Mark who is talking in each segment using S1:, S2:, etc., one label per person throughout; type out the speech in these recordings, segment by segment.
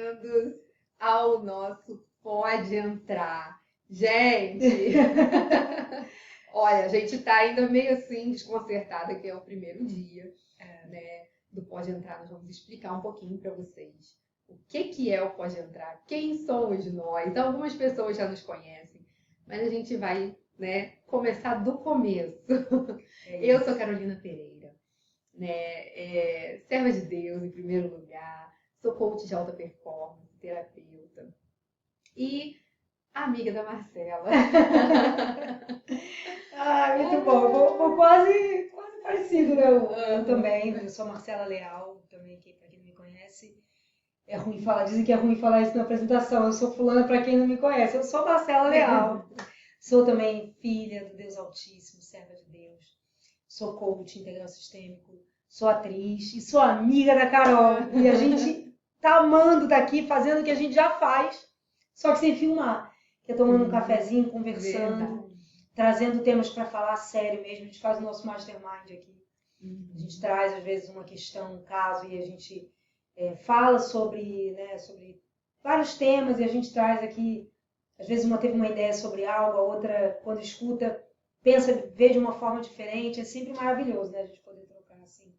S1: bem-vindos ao nosso Pode Entrar. Gente, olha, a gente tá ainda meio assim desconcertada, que é o primeiro dia, né, do Pode Entrar. Nós vamos explicar um pouquinho para vocês o que é o Pode Entrar, quem somos nós. Algumas pessoas já nos conhecem, mas a gente vai, né, começar do começo. Eu sou Carolina Pereira, né, serva de Deus em primeiro lugar, sou coach de alta performance, terapeuta e amiga da Marcela.
S2: Muito bom. Vou quase parecido, né? Eu também. Eu sou Marcela Leal, também, para quem não me conhece. É ruim falar, dizem que é ruim falar isso na apresentação. Eu sou fulana para quem não me conhece. Eu sou Marcela Leal. Sou também filha do Deus Altíssimo, serva de Deus. Sou coach integral sistêmico. Sou atriz e sou amiga da Carol. E a gente tá amando daqui, fazendo o que a gente já faz, só que sem filmar. Que é tomando um cafezinho, conversando, trazendo temas para falar sério mesmo. A gente faz o nosso mastermind aqui. A gente traz, às vezes, uma questão, um caso, e a gente fala sobre vários temas, e a gente traz aqui, às vezes uma teve uma ideia sobre algo, a outra, quando escuta, pensa, vê de uma forma diferente. É sempre maravilhoso, né, a gente poder trocar assim.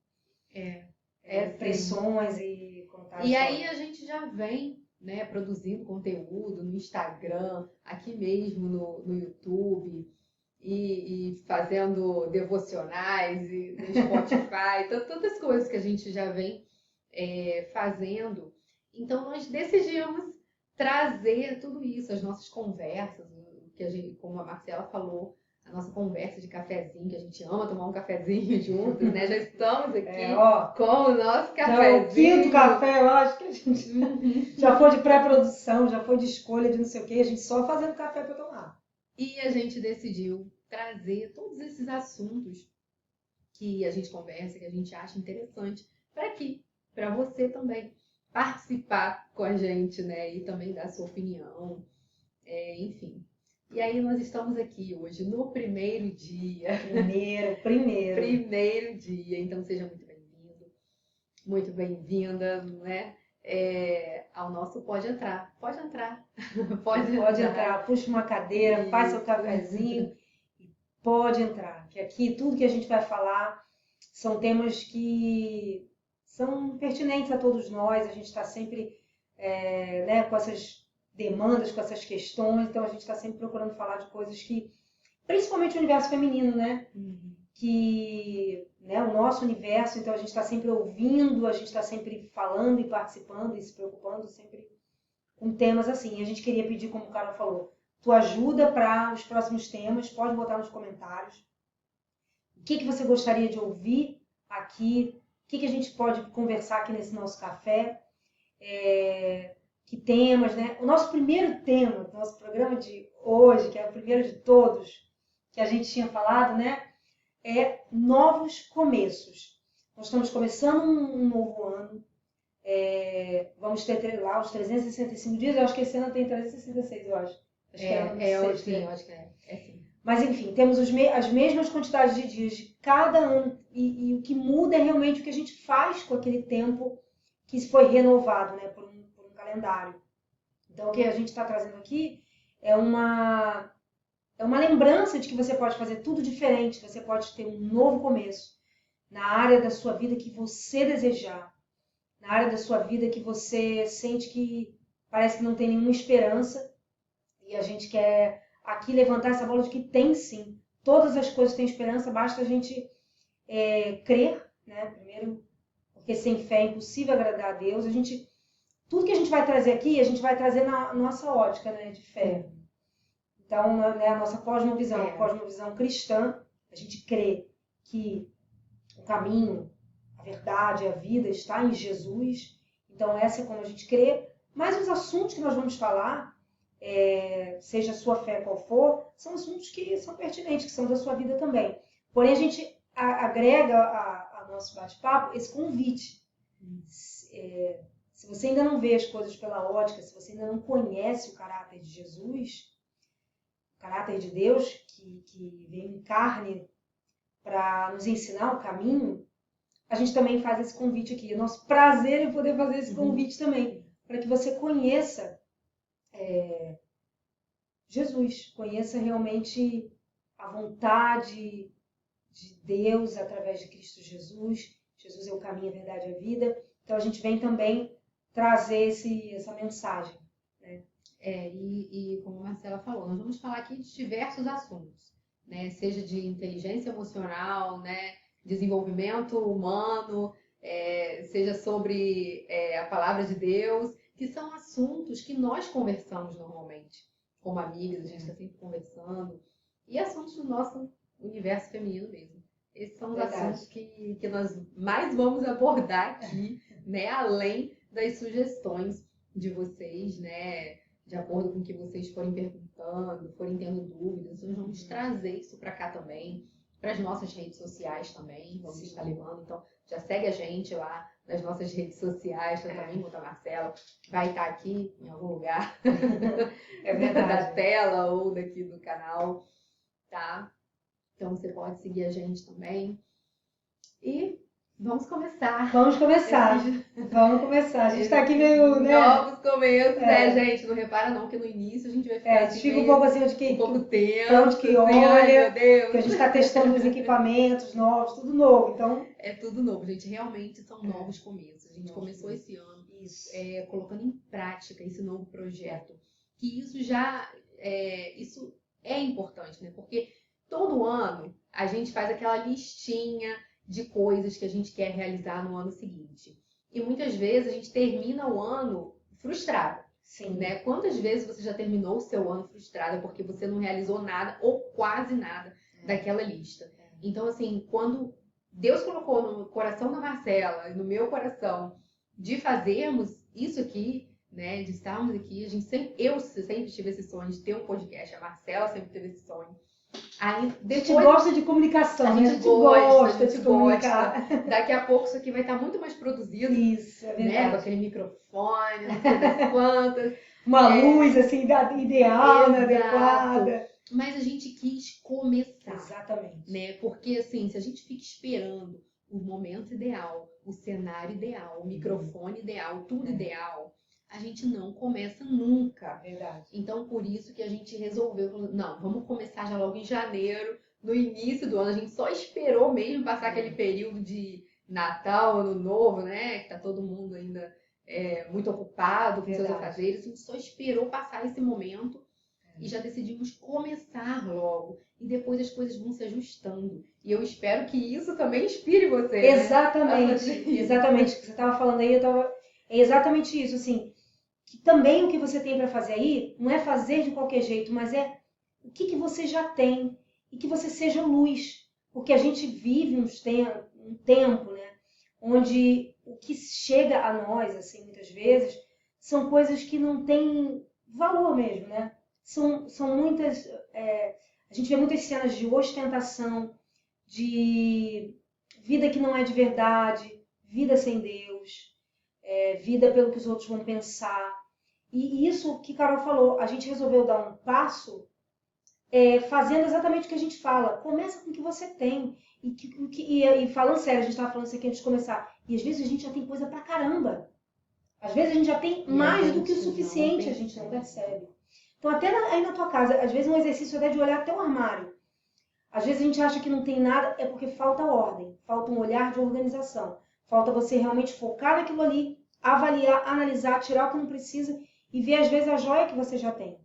S2: Impressões e contar.
S1: E aí a gente já vem, né, produzindo conteúdo no Instagram, aqui mesmo no YouTube, e fazendo devocionais e no Spotify, tantas coisas que a gente já vem fazendo. Então nós decidimos trazer tudo isso, as nossas conversas, que a gente, como a Marcela falou, a nossa conversa de cafezinho, que a gente ama tomar um cafezinho juntos, né? Já estamos aqui com o nosso cafezinho.
S2: Já é o quinto café, eu acho que a gente já foi de pré-produção, já foi de escolha de não sei o quê, a gente só fazendo café para tomar.
S1: E a gente decidiu trazer todos esses assuntos que a gente conversa, que a gente acha interessante, para aqui, para você também participar com a gente, né? E também dar a sua opinião, enfim. E aí nós estamos aqui hoje no primeiro dia. Primeiro dia. Então seja muito bem-vindo, muito bem-vinda, né? Ao nosso Pode Entrar. Pode entrar.
S2: Pode entrar. Puxa uma cadeira, faz seu cafezinho e pode entrar. Que aqui tudo que a gente vai falar são temas que são pertinentes a todos nós. A gente está sempre com essas demandas, com essas questões. Então a gente está sempre procurando falar de coisas que, principalmente o universo feminino, né? Que, né, o nosso universo. Então a gente está sempre ouvindo, a gente está sempre falando e participando e se preocupando sempre com temas assim. E a gente queria pedir, como o Carol falou, tua ajuda para os próximos temas. Pode botar nos comentários o que você gostaria de ouvir aqui, o que a gente pode conversar aqui nesse nosso café. Que temas, né? O nosso primeiro tema, do nosso programa de hoje, que é o primeiro de todos, que a gente tinha falado, né? É novos começos. Nós estamos começando um novo ano. Vamos ter lá os 365 dias. Eu acho que esse ano tem 366, eu acho. Acho que é sim. Mas enfim, temos as mesmas quantidades de dias de cada ano. E o que muda é realmente o que a gente faz com aquele tempo que foi renovado, né? Por um calendário. Então o que a gente está trazendo aqui é uma lembrança de que você pode fazer tudo diferente, você pode ter um novo começo na área da sua vida que você desejar, na área da sua vida que você sente que parece que não tem nenhuma esperança, e a gente quer aqui levantar essa bola de que tem sim, todas as coisas têm esperança, basta a gente crer, né? Primeiro, porque sem fé é impossível agradar a Deus. Tudo que a gente vai trazer aqui, a gente vai trazer na nossa ótica, né, de fé. Então, né, a nossa cosmovisão, a cosmovisão cristã, a gente crê que o caminho, a verdade, a vida está em Jesus. Então, essa é como a gente crê. Mas os assuntos que nós vamos falar, seja a sua fé qual for, são assuntos que são pertinentes, que são da sua vida também. Porém, a gente agrega a nosso bate-papo esse convite. Se você ainda não vê as coisas pela ótica, se você ainda não conhece o caráter de Jesus, o caráter de Deus, que veio em carne para nos ensinar o caminho, a gente também faz esse convite aqui. É nosso prazer em poder fazer esse convite também, para que você conheça Jesus, conheça realmente a vontade de Deus através de Cristo Jesus. Jesus é o caminho, a verdade e a vida. Então a gente vem também trazer essa mensagem, né?
S1: E como a Marcela falou, nós vamos falar aqui de diversos assuntos, né? Seja de inteligência emocional, né? Desenvolvimento humano, seja sobre a palavra de Deus, que são assuntos que nós conversamos normalmente, como amigas, a gente está sempre conversando, e assuntos do nosso universo feminino mesmo. Esses são os assuntos que nós mais vamos abordar aqui, né? Além das sugestões de vocês, né? De acordo com o que vocês forem perguntando, forem tendo dúvidas, nós vamos trazer isso para cá também, para as nossas redes sociais também, vamos estar levando. Então, já segue a gente lá nas nossas redes sociais, também, a Marcela vai estar aqui em algum lugar da tela ou daqui do canal, tá? Então, você pode seguir a gente também. E vamos começar.
S2: Vamos começar. A gente está aqui meio, né?
S1: Novos começos, gente? Não repara não que no início a gente vai ficar assim,
S2: fica um pouco assim,
S1: um pouco tempo.
S2: Pra onde que olha,
S1: ai, meu Deus.
S2: Porque a gente está testando os equipamentos novos, tudo novo, então...
S1: É tudo novo, gente. Realmente são novos começos. A gente começou esse ano colocando em prática esse novo projeto. Que isso já... isso é importante, né? Porque todo ano a gente faz aquela listinha de coisas que a gente quer realizar no ano seguinte. E muitas vezes a gente termina o ano frustrado.
S2: Sim.
S1: Né? Quantas vezes você já terminou o seu ano frustrada porque você não realizou nada ou quase nada daquela lista? Então, assim, quando Deus colocou no coração da Marcela e no meu coração de fazermos isso aqui, né? De estarmos aqui, eu sempre tive esse sonho de ter um podcast, a Marcela sempre teve esse sonho. Aí, depois,
S2: a gente gosta de comunicação,
S1: a gente gosta de comunicar. Daqui a pouco isso aqui vai estar muito mais produzido.
S2: Isso, é verdade.
S1: Né? Com aquele microfone, não sei das quantas.
S2: Uma luz assim, ideal, né? Adequada.
S1: Mas a gente quis começar.
S2: Exatamente.
S1: Né? Porque assim, se a gente fica esperando o momento ideal, o cenário ideal, o microfone ideal, tudo ideal, a gente não começa nunca.
S2: Verdade.
S1: Então, por isso que a gente resolveu, não, vamos começar já logo em janeiro, no início do ano. A gente só esperou mesmo passar aquele período de Natal, Ano Novo, né? Que tá todo mundo ainda muito ocupado com seus afazeres. A gente só esperou passar esse momento e já decidimos começar logo. E depois as coisas vão se ajustando. E eu espero que isso também inspire você.
S2: Exatamente.
S1: Né?
S2: Exatamente. O que você estava falando aí, é exatamente isso, assim. Que também o que você tem para fazer aí não é fazer de qualquer jeito, mas é o que você já tem e que você seja luz. Porque a gente vive um tempo, né, onde o que chega a nós, assim, muitas vezes, são coisas que não têm valor mesmo, né? São muitas... a gente vê muitas cenas de ostentação, de vida que não é de verdade, vida sem Deus, vida pelo que os outros vão pensar. E isso que Carol falou, a gente resolveu dar um passo fazendo exatamente o que a gente fala. Começa com o que você tem. E falando sério, a gente estava falando isso aqui antes de começar. E às vezes a gente já tem coisa pra caramba. Às vezes a gente já tem mais do que o suficiente, a gente não percebe. Então até aí na tua casa, às vezes um exercício até de olhar até o armário. Às vezes a gente acha que não tem nada, é porque falta ordem, falta um olhar de organização. Falta você realmente focar naquilo ali, avaliar, analisar, tirar o que não precisa e ver, às vezes, a joia que você já tem.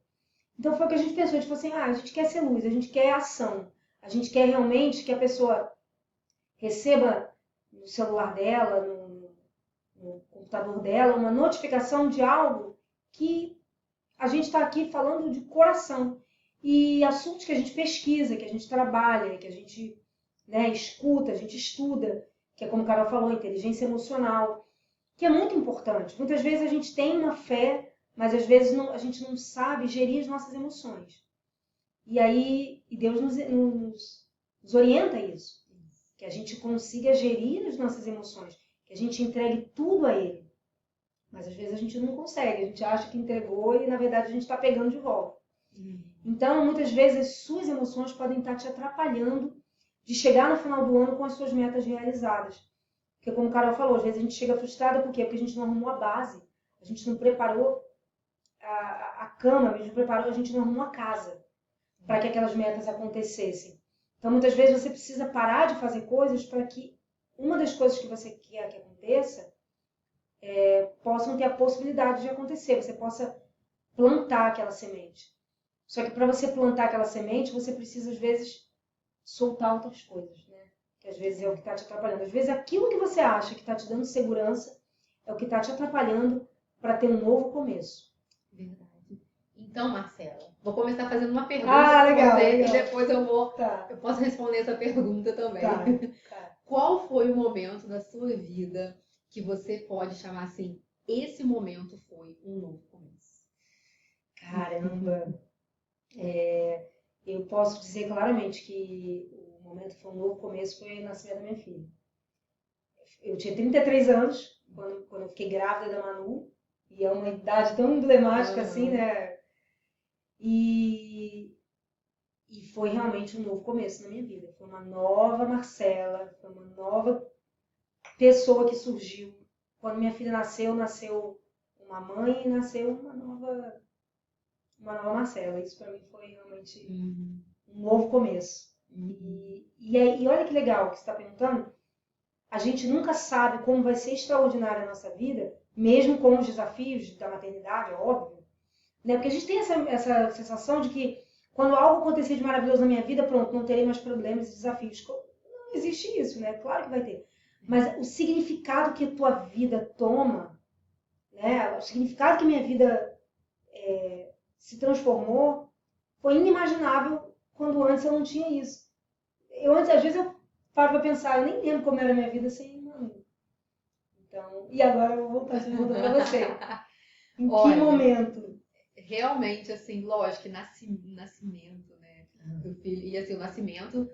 S2: Então, foi o que a gente pensou. A gente falou assim, a gente quer ser luz, a gente quer ação. A gente quer realmente que a pessoa receba no celular dela, no computador dela, uma notificação de algo que a gente está aqui falando de coração. E assuntos que a gente pesquisa, que a gente trabalha, que a gente escuta, a gente estuda, que é como a Carol falou, inteligência emocional, que é muito importante. Muitas vezes a gente tem uma fé, mas às vezes a gente não sabe gerir as nossas emoções. E aí Deus nos orienta a isso. Que a gente consiga gerir as nossas emoções. Que a gente entregue tudo a Ele. Mas às vezes a gente não consegue. A gente acha que entregou e na verdade a gente está pegando de volta. Então muitas vezes as suas emoções podem estar te atrapalhando de chegar no final do ano com as suas metas realizadas. Porque como a Carol falou, às vezes a gente chega frustrada por quê? Porque a gente não arrumou a base. A A gente não preparou a cama, a gente não preparou, a gente não arrumou a casa para que aquelas metas acontecessem. Então, muitas vezes você precisa parar de fazer coisas para que uma das coisas que você quer que aconteça possam ter a possibilidade de acontecer, você possa plantar aquela semente. Só que para você plantar aquela semente, você precisa, às vezes, soltar outras coisas, né? Que às vezes é o que está te atrapalhando. Às vezes aquilo que você acha que está te dando segurança é o que está te atrapalhando para ter um novo começo.
S1: Verdade. Então, Marcela, vou começar fazendo uma pergunta
S2: legal,
S1: para você
S2: legal.
S1: e depois
S2: Tá.
S1: eu posso responder essa pergunta também.
S2: Tá.
S1: Qual foi o momento da sua vida que você pode chamar assim, esse momento foi um novo começo?
S2: Caramba! Eu posso dizer claramente que o momento que foi um novo começo foi o nascimento da minha filha. Eu tinha 33 anos quando eu fiquei grávida da Manu, e é uma idade tão emblemática assim, né? E foi realmente um novo começo na minha vida. Foi uma nova Marcela, foi uma nova pessoa que surgiu. Quando minha filha nasceu uma mãe e nasceu uma nova Marcela. Isso para mim foi realmente um novo começo. E olha que legal que você está perguntando. A gente nunca sabe como vai ser extraordinária a nossa vida, mesmo com os desafios da maternidade, é óbvio. Né? Porque a gente tem essa sensação de que quando algo acontecer de maravilhoso na minha vida, pronto, não terei mais problemas e desafios. Não existe isso, né? Claro que vai ter. Mas o significado que a tua vida toma, né? O significado que minha vida se transformou foi inimaginável quando antes eu não tinha isso. Às vezes eu paro para pensar, eu nem lembro como era a minha vida sem Manu. Então, e agora eu vou voltar essa pergunta para você. Em que momento?
S1: Realmente, assim, lógico que nascimento, né, do filho, e assim, o nascimento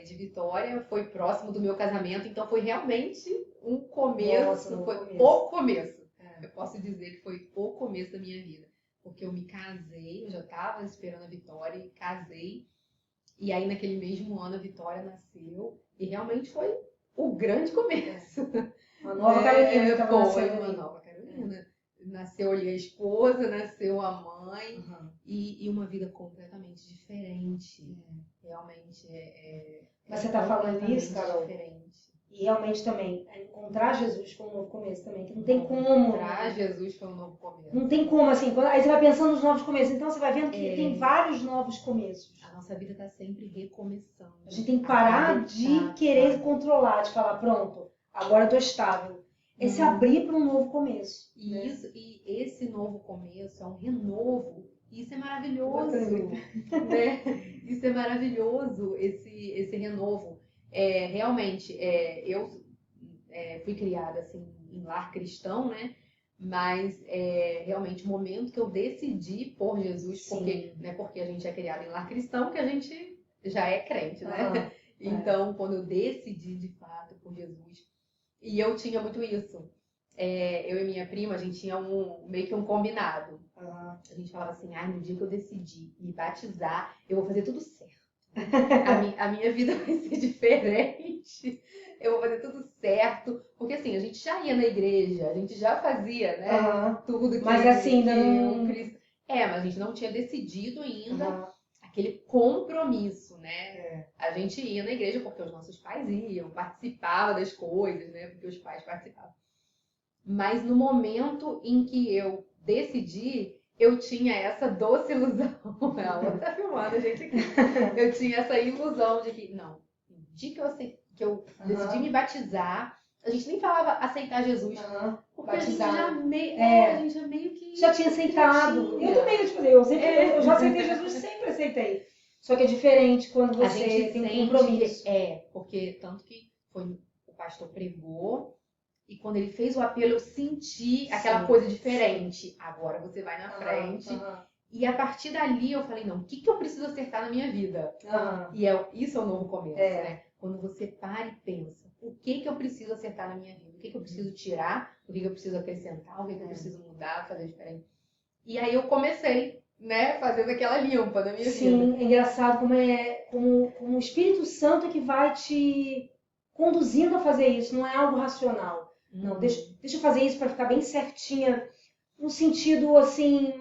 S1: de Vitória foi próximo do meu casamento, então foi realmente um começo, o começo. Eu posso dizer que foi o começo da minha vida, porque eu me casei, eu já estava esperando a Vitória e casei, e aí naquele mesmo ano a Vitória nasceu, e realmente foi o grande começo.
S2: Uma nova Carolina.
S1: Foi uma nova Carolina. Nasceu ali a esposa, nasceu a mãe, e uma vida completamente diferente. Realmente
S2: Mas você está falando isso, Carol?
S1: Diferente.
S2: E realmente também, encontrar Jesus foi um novo começo também, que não tem como.
S1: Encontrar Jesus foi um novo começo.
S2: Não tem como, assim, aí você vai pensando nos novos começos, então você vai vendo que tem vários novos começos.
S1: A nossa vida está sempre recomeçando.
S2: A gente tem que parar de querer controlar, de falar, pronto, agora eu estou estável. É se abrir para um novo começo.
S1: E esse novo começo é um renovo. Isso é maravilhoso. Né? Isso é maravilhoso, esse renovo. Realmente, eu fui criada assim, em lar cristão, né? Mas realmente o momento que eu decidi por Jesus, porque a gente é criado em lar cristão, que a gente já é crente, né? Então, quando eu decidi de fato por Jesus, e eu tinha muito isso. Eu e minha prima, a gente tinha meio que um combinado. A gente falava assim, no dia que eu decidi me batizar, eu vou fazer tudo certo. A minha vida vai ser diferente. Eu vou fazer tudo certo. Porque assim, a gente já ia na igreja, a gente já fazia, né? Tudo que
S2: mas assim,
S1: um Cristo. Mas a gente não tinha decidido ainda aquele compromisso, né? A gente ia na igreja porque os nossos pais iam, participavam das coisas, né? Porque os pais participavam. Mas no momento em que eu decidi, eu tinha essa doce ilusão. Ela tá filmando a gente aqui. Eu tinha essa ilusão de que, não, no dia que eu decidi me batizar, a gente nem falava aceitar Jesus. Porque batizar. A gente já meio que...
S2: Já tinha aceitado. Eu também, eu já aceitei Jesus, sempre aceitei. Só que é diferente quando você tem um compromisso.
S1: Porque tanto que o pastor pregou, e quando ele fez o apelo, eu senti aquela coisa diferente. Agora você vai na frente. E a partir dali eu falei, não, o que eu preciso acertar na minha vida? E isso é o novo começo, né? Quando você para e pensa, o que eu preciso acertar na minha vida? O que eu preciso tirar? O que eu preciso acrescentar? O que eu preciso mudar, fazer diferente? E aí eu comecei, né, fazendo aquela limpa na minha vida.
S2: Sim, é engraçado como o Espírito Santo é que vai te conduzindo a fazer isso, não é algo racional. Não, deixa eu fazer isso para ficar bem certinha um sentido assim,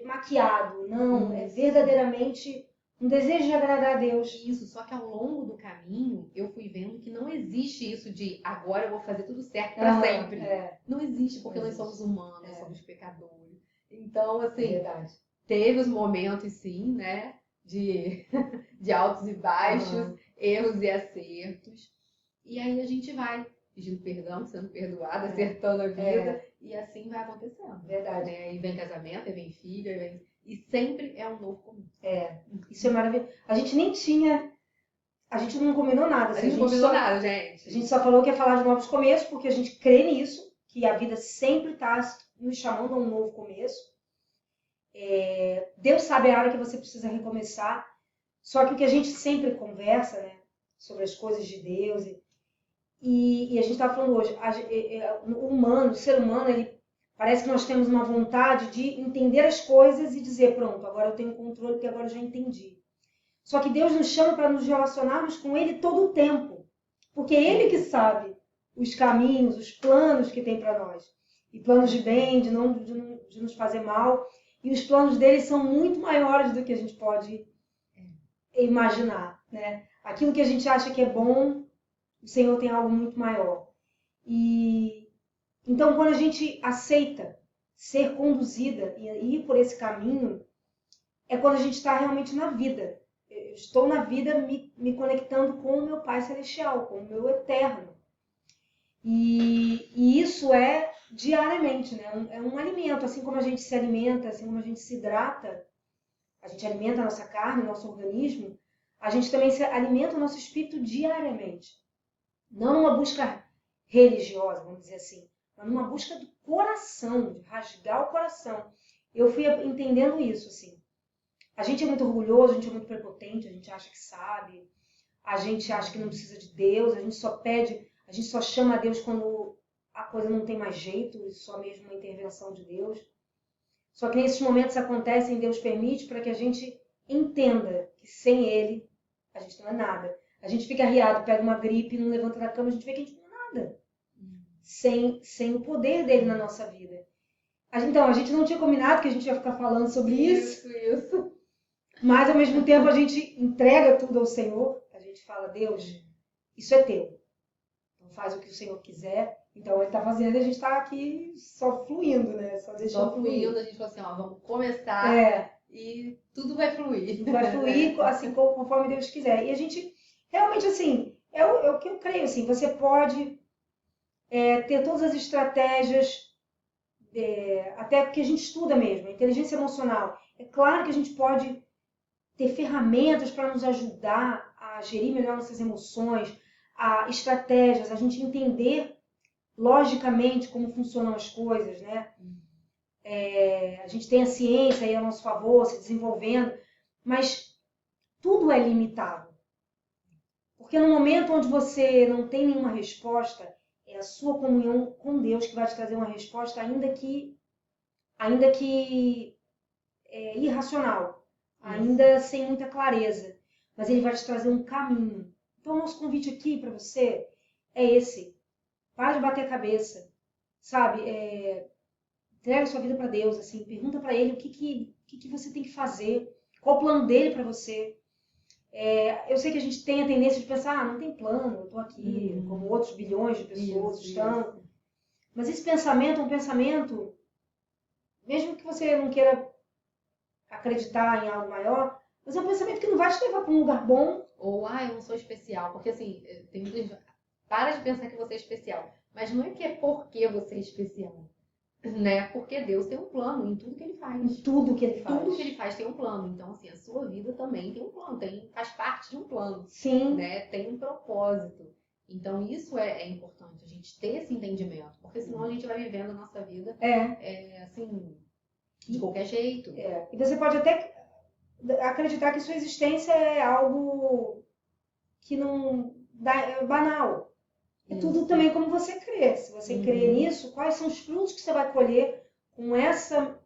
S2: maquiado. Não, é verdadeiramente um desejo de agradar a Deus.
S1: Isso, só que ao longo do caminho eu fui vendo que não existe isso de agora eu vou fazer tudo certo para sempre. Não existe, porque nós somos humanos, nós somos pecadores. Então, assim, teve os momentos sim, né, de altos e baixos, erros e acertos. E aí a gente vai pedindo perdão, sendo perdoado, acertando a vida, e assim vai acontecendo.
S2: Verdade.
S1: Né? E vem casamento, e vem filho, e sempre é um novo começo.
S2: Isso é maravilhoso. A gente nem tinha... A gente não combinou nada.
S1: A gente não combinou nada, gente.
S2: A gente só falou que ia falar de novos começos, porque a gente crê nisso, que a vida sempre está nos chamando a um novo começo. Deus sabe a hora que você precisa recomeçar. Só que o que a gente sempre conversa, né, sobre as coisas de Deus, e a gente estava falando hoje, o ser humano, ele parece que nós temos uma vontade de entender as coisas e dizer, pronto, agora eu tenho controle, porque agora eu já entendi. Só que Deus nos chama para nos relacionarmos com Ele todo o tempo. Porque é Ele que sabe os caminhos, os planos que tem para nós. E planos de bem, de não nos fazer mal. E os planos dele são muito maiores do que a gente pode imaginar. Né? Aquilo que a gente acha que é bom, o Senhor tem algo muito maior. E então, quando a gente aceita ser conduzida e ir por esse caminho, é quando a gente está realmente na vida. Eu estou na vida me conectando com o meu Pai Celestial, com o meu Eterno. E isso é diariamente, né? É um alimento, assim como a gente se alimenta, assim como a gente se hidrata, a gente alimenta a nossa carne, o nosso organismo, a gente também se alimenta o nosso espírito diariamente. Não numa busca religiosa, vamos dizer assim, mas numa busca do coração, de rasgar o coração. Eu fui entendendo isso, assim. A gente é muito orgulhoso, a gente é muito prepotente, a gente acha que sabe, a gente acha que não precisa de Deus, a gente só pede, a gente só chama a Deus quando a coisa não tem mais jeito, só mesmo uma intervenção de Deus. Só que nesses momentos acontecem, Deus permite para que a gente entenda que sem Ele a gente não é nada. A gente fica arriado, pega uma gripe, não levanta da cama, a gente vê que a gente não é nada. Sem o poder dele na nossa vida. Então, a gente não tinha combinado que a gente ia ficar falando sobre isso.
S1: Isso.
S2: Mas, ao mesmo tempo, a gente entrega tudo ao Senhor. A gente fala, Deus, isso é teu. Então, faz o que o Senhor quiser. Então, Ele está fazendo e a gente está aqui só fluindo, né? Só deixando
S1: fluindo. A gente falou assim, ó, vamos começar e tudo vai fluir.
S2: Tudo vai fluir, assim, conforme Deus quiser. E a gente, realmente, assim, é o que eu creio, assim, você pode ter todas as estratégias, até porque a gente estuda mesmo, a inteligência emocional. É claro que a gente pode ter ferramentas para nos ajudar a gerir melhor nossas emoções, estratégias, a gente entender logicamente como funcionam as coisas, né? A gente tem a ciência aí a nosso favor, se desenvolvendo, mas tudo é limitado. Porque no momento onde você não tem nenhuma resposta, é a sua comunhão com Deus que vai te trazer uma resposta, ainda que irracional, ainda sem muita clareza, mas ele vai te trazer um caminho. Então, o nosso convite aqui para você é esse. Para de bater a cabeça, sabe? Entrega sua vida para Deus, assim, pergunta para Ele o que você tem que fazer, qual o plano dele para você. Eu sei que a gente tem a tendência de pensar, não tem plano, eu estou aqui, como outros bilhões de pessoas estão. Mas esse pensamento é um pensamento, mesmo que você não queira acreditar em algo maior, mas é um pensamento que não vai te levar para um lugar bom.
S1: Ou, eu não sou especial, porque assim, tem muita gente, para de pensar que você é especial, mas não é que é porque você é especial. Né? Porque Deus tem um plano em tudo que Ele faz.
S2: Em tudo que Ele faz.
S1: Tudo que Ele faz tem um plano. Então, assim, a sua vida também tem um plano. Faz parte de um plano.
S2: Sim.
S1: Né? Tem um propósito. Então, isso é importante, a gente ter esse entendimento. Porque senão a gente vai vivendo a nossa vida assim, de qualquer jeito.
S2: E você pode até acreditar que sua existência é algo que não é banal. É tudo também como você crê. Se você crê nisso, quais são os frutos que você vai colher com essa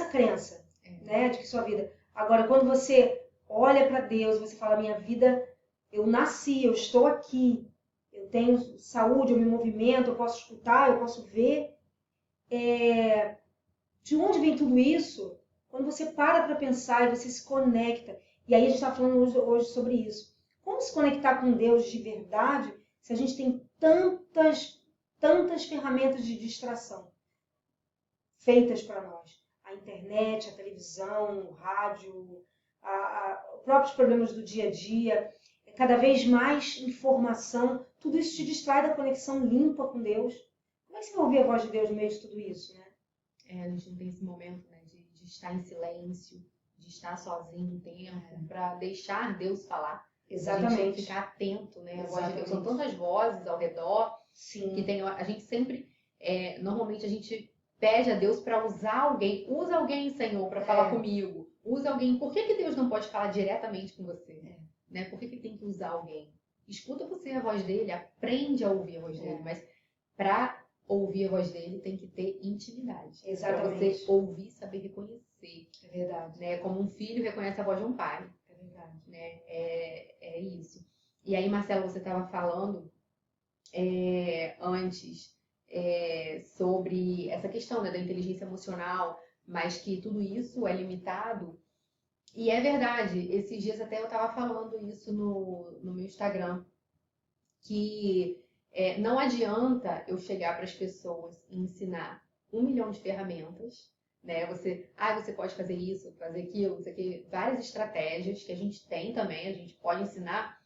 S2: crença, né, de que sua vida... Agora, quando você olha para Deus, você fala, minha vida, eu nasci, eu estou aqui, eu tenho saúde, eu me movimento, eu posso escutar, eu posso ver, de onde vem tudo isso? Quando você para pensar e você se conecta, e aí a gente está falando hoje sobre isso. Como se conectar com Deus de verdade se a gente tem tantas ferramentas de distração feitas para nós? A internet, a televisão, o rádio, os próprios problemas do dia a dia, cada vez mais informação, tudo isso te distrai da conexão limpa com Deus. Como é que você vai ouvir a voz de Deus no meio de tudo isso, né?
S1: A gente não tem esse momento, né, de estar em silêncio, de estar sozinho um tempo, para deixar Deus falar.
S2: Exatamente.
S1: A gente ficar atento, né? A voz de Deus. São tantas vozes ao redor.
S2: Sim.
S1: Que tem, a gente sempre, normalmente a gente pede a Deus para usar alguém. Usa alguém, Senhor, para falar comigo. Usa alguém. Por que Deus não pode falar diretamente com você? Né? Por que tem que usar alguém? Escuta você a voz dele, aprende a ouvir a voz dele. Mas para ouvir a voz dele tem que ter intimidade.
S2: Exatamente.
S1: Para você ouvir e saber reconhecer.
S2: É verdade.
S1: Né? Como um filho reconhece a voz de um pai.
S2: É verdade.
S1: Né? É isso. E aí, Marcelo, você estava falando antes sobre essa questão, né, da inteligência emocional, mas que tudo isso é limitado. E é verdade, esses dias até eu estava falando isso no meu Instagram, que não adianta eu chegar para as pessoas e ensinar 1 milhão de ferramentas, né? Você pode fazer isso, fazer aquilo, isso aqui, várias estratégias que a gente tem também, a gente pode ensinar,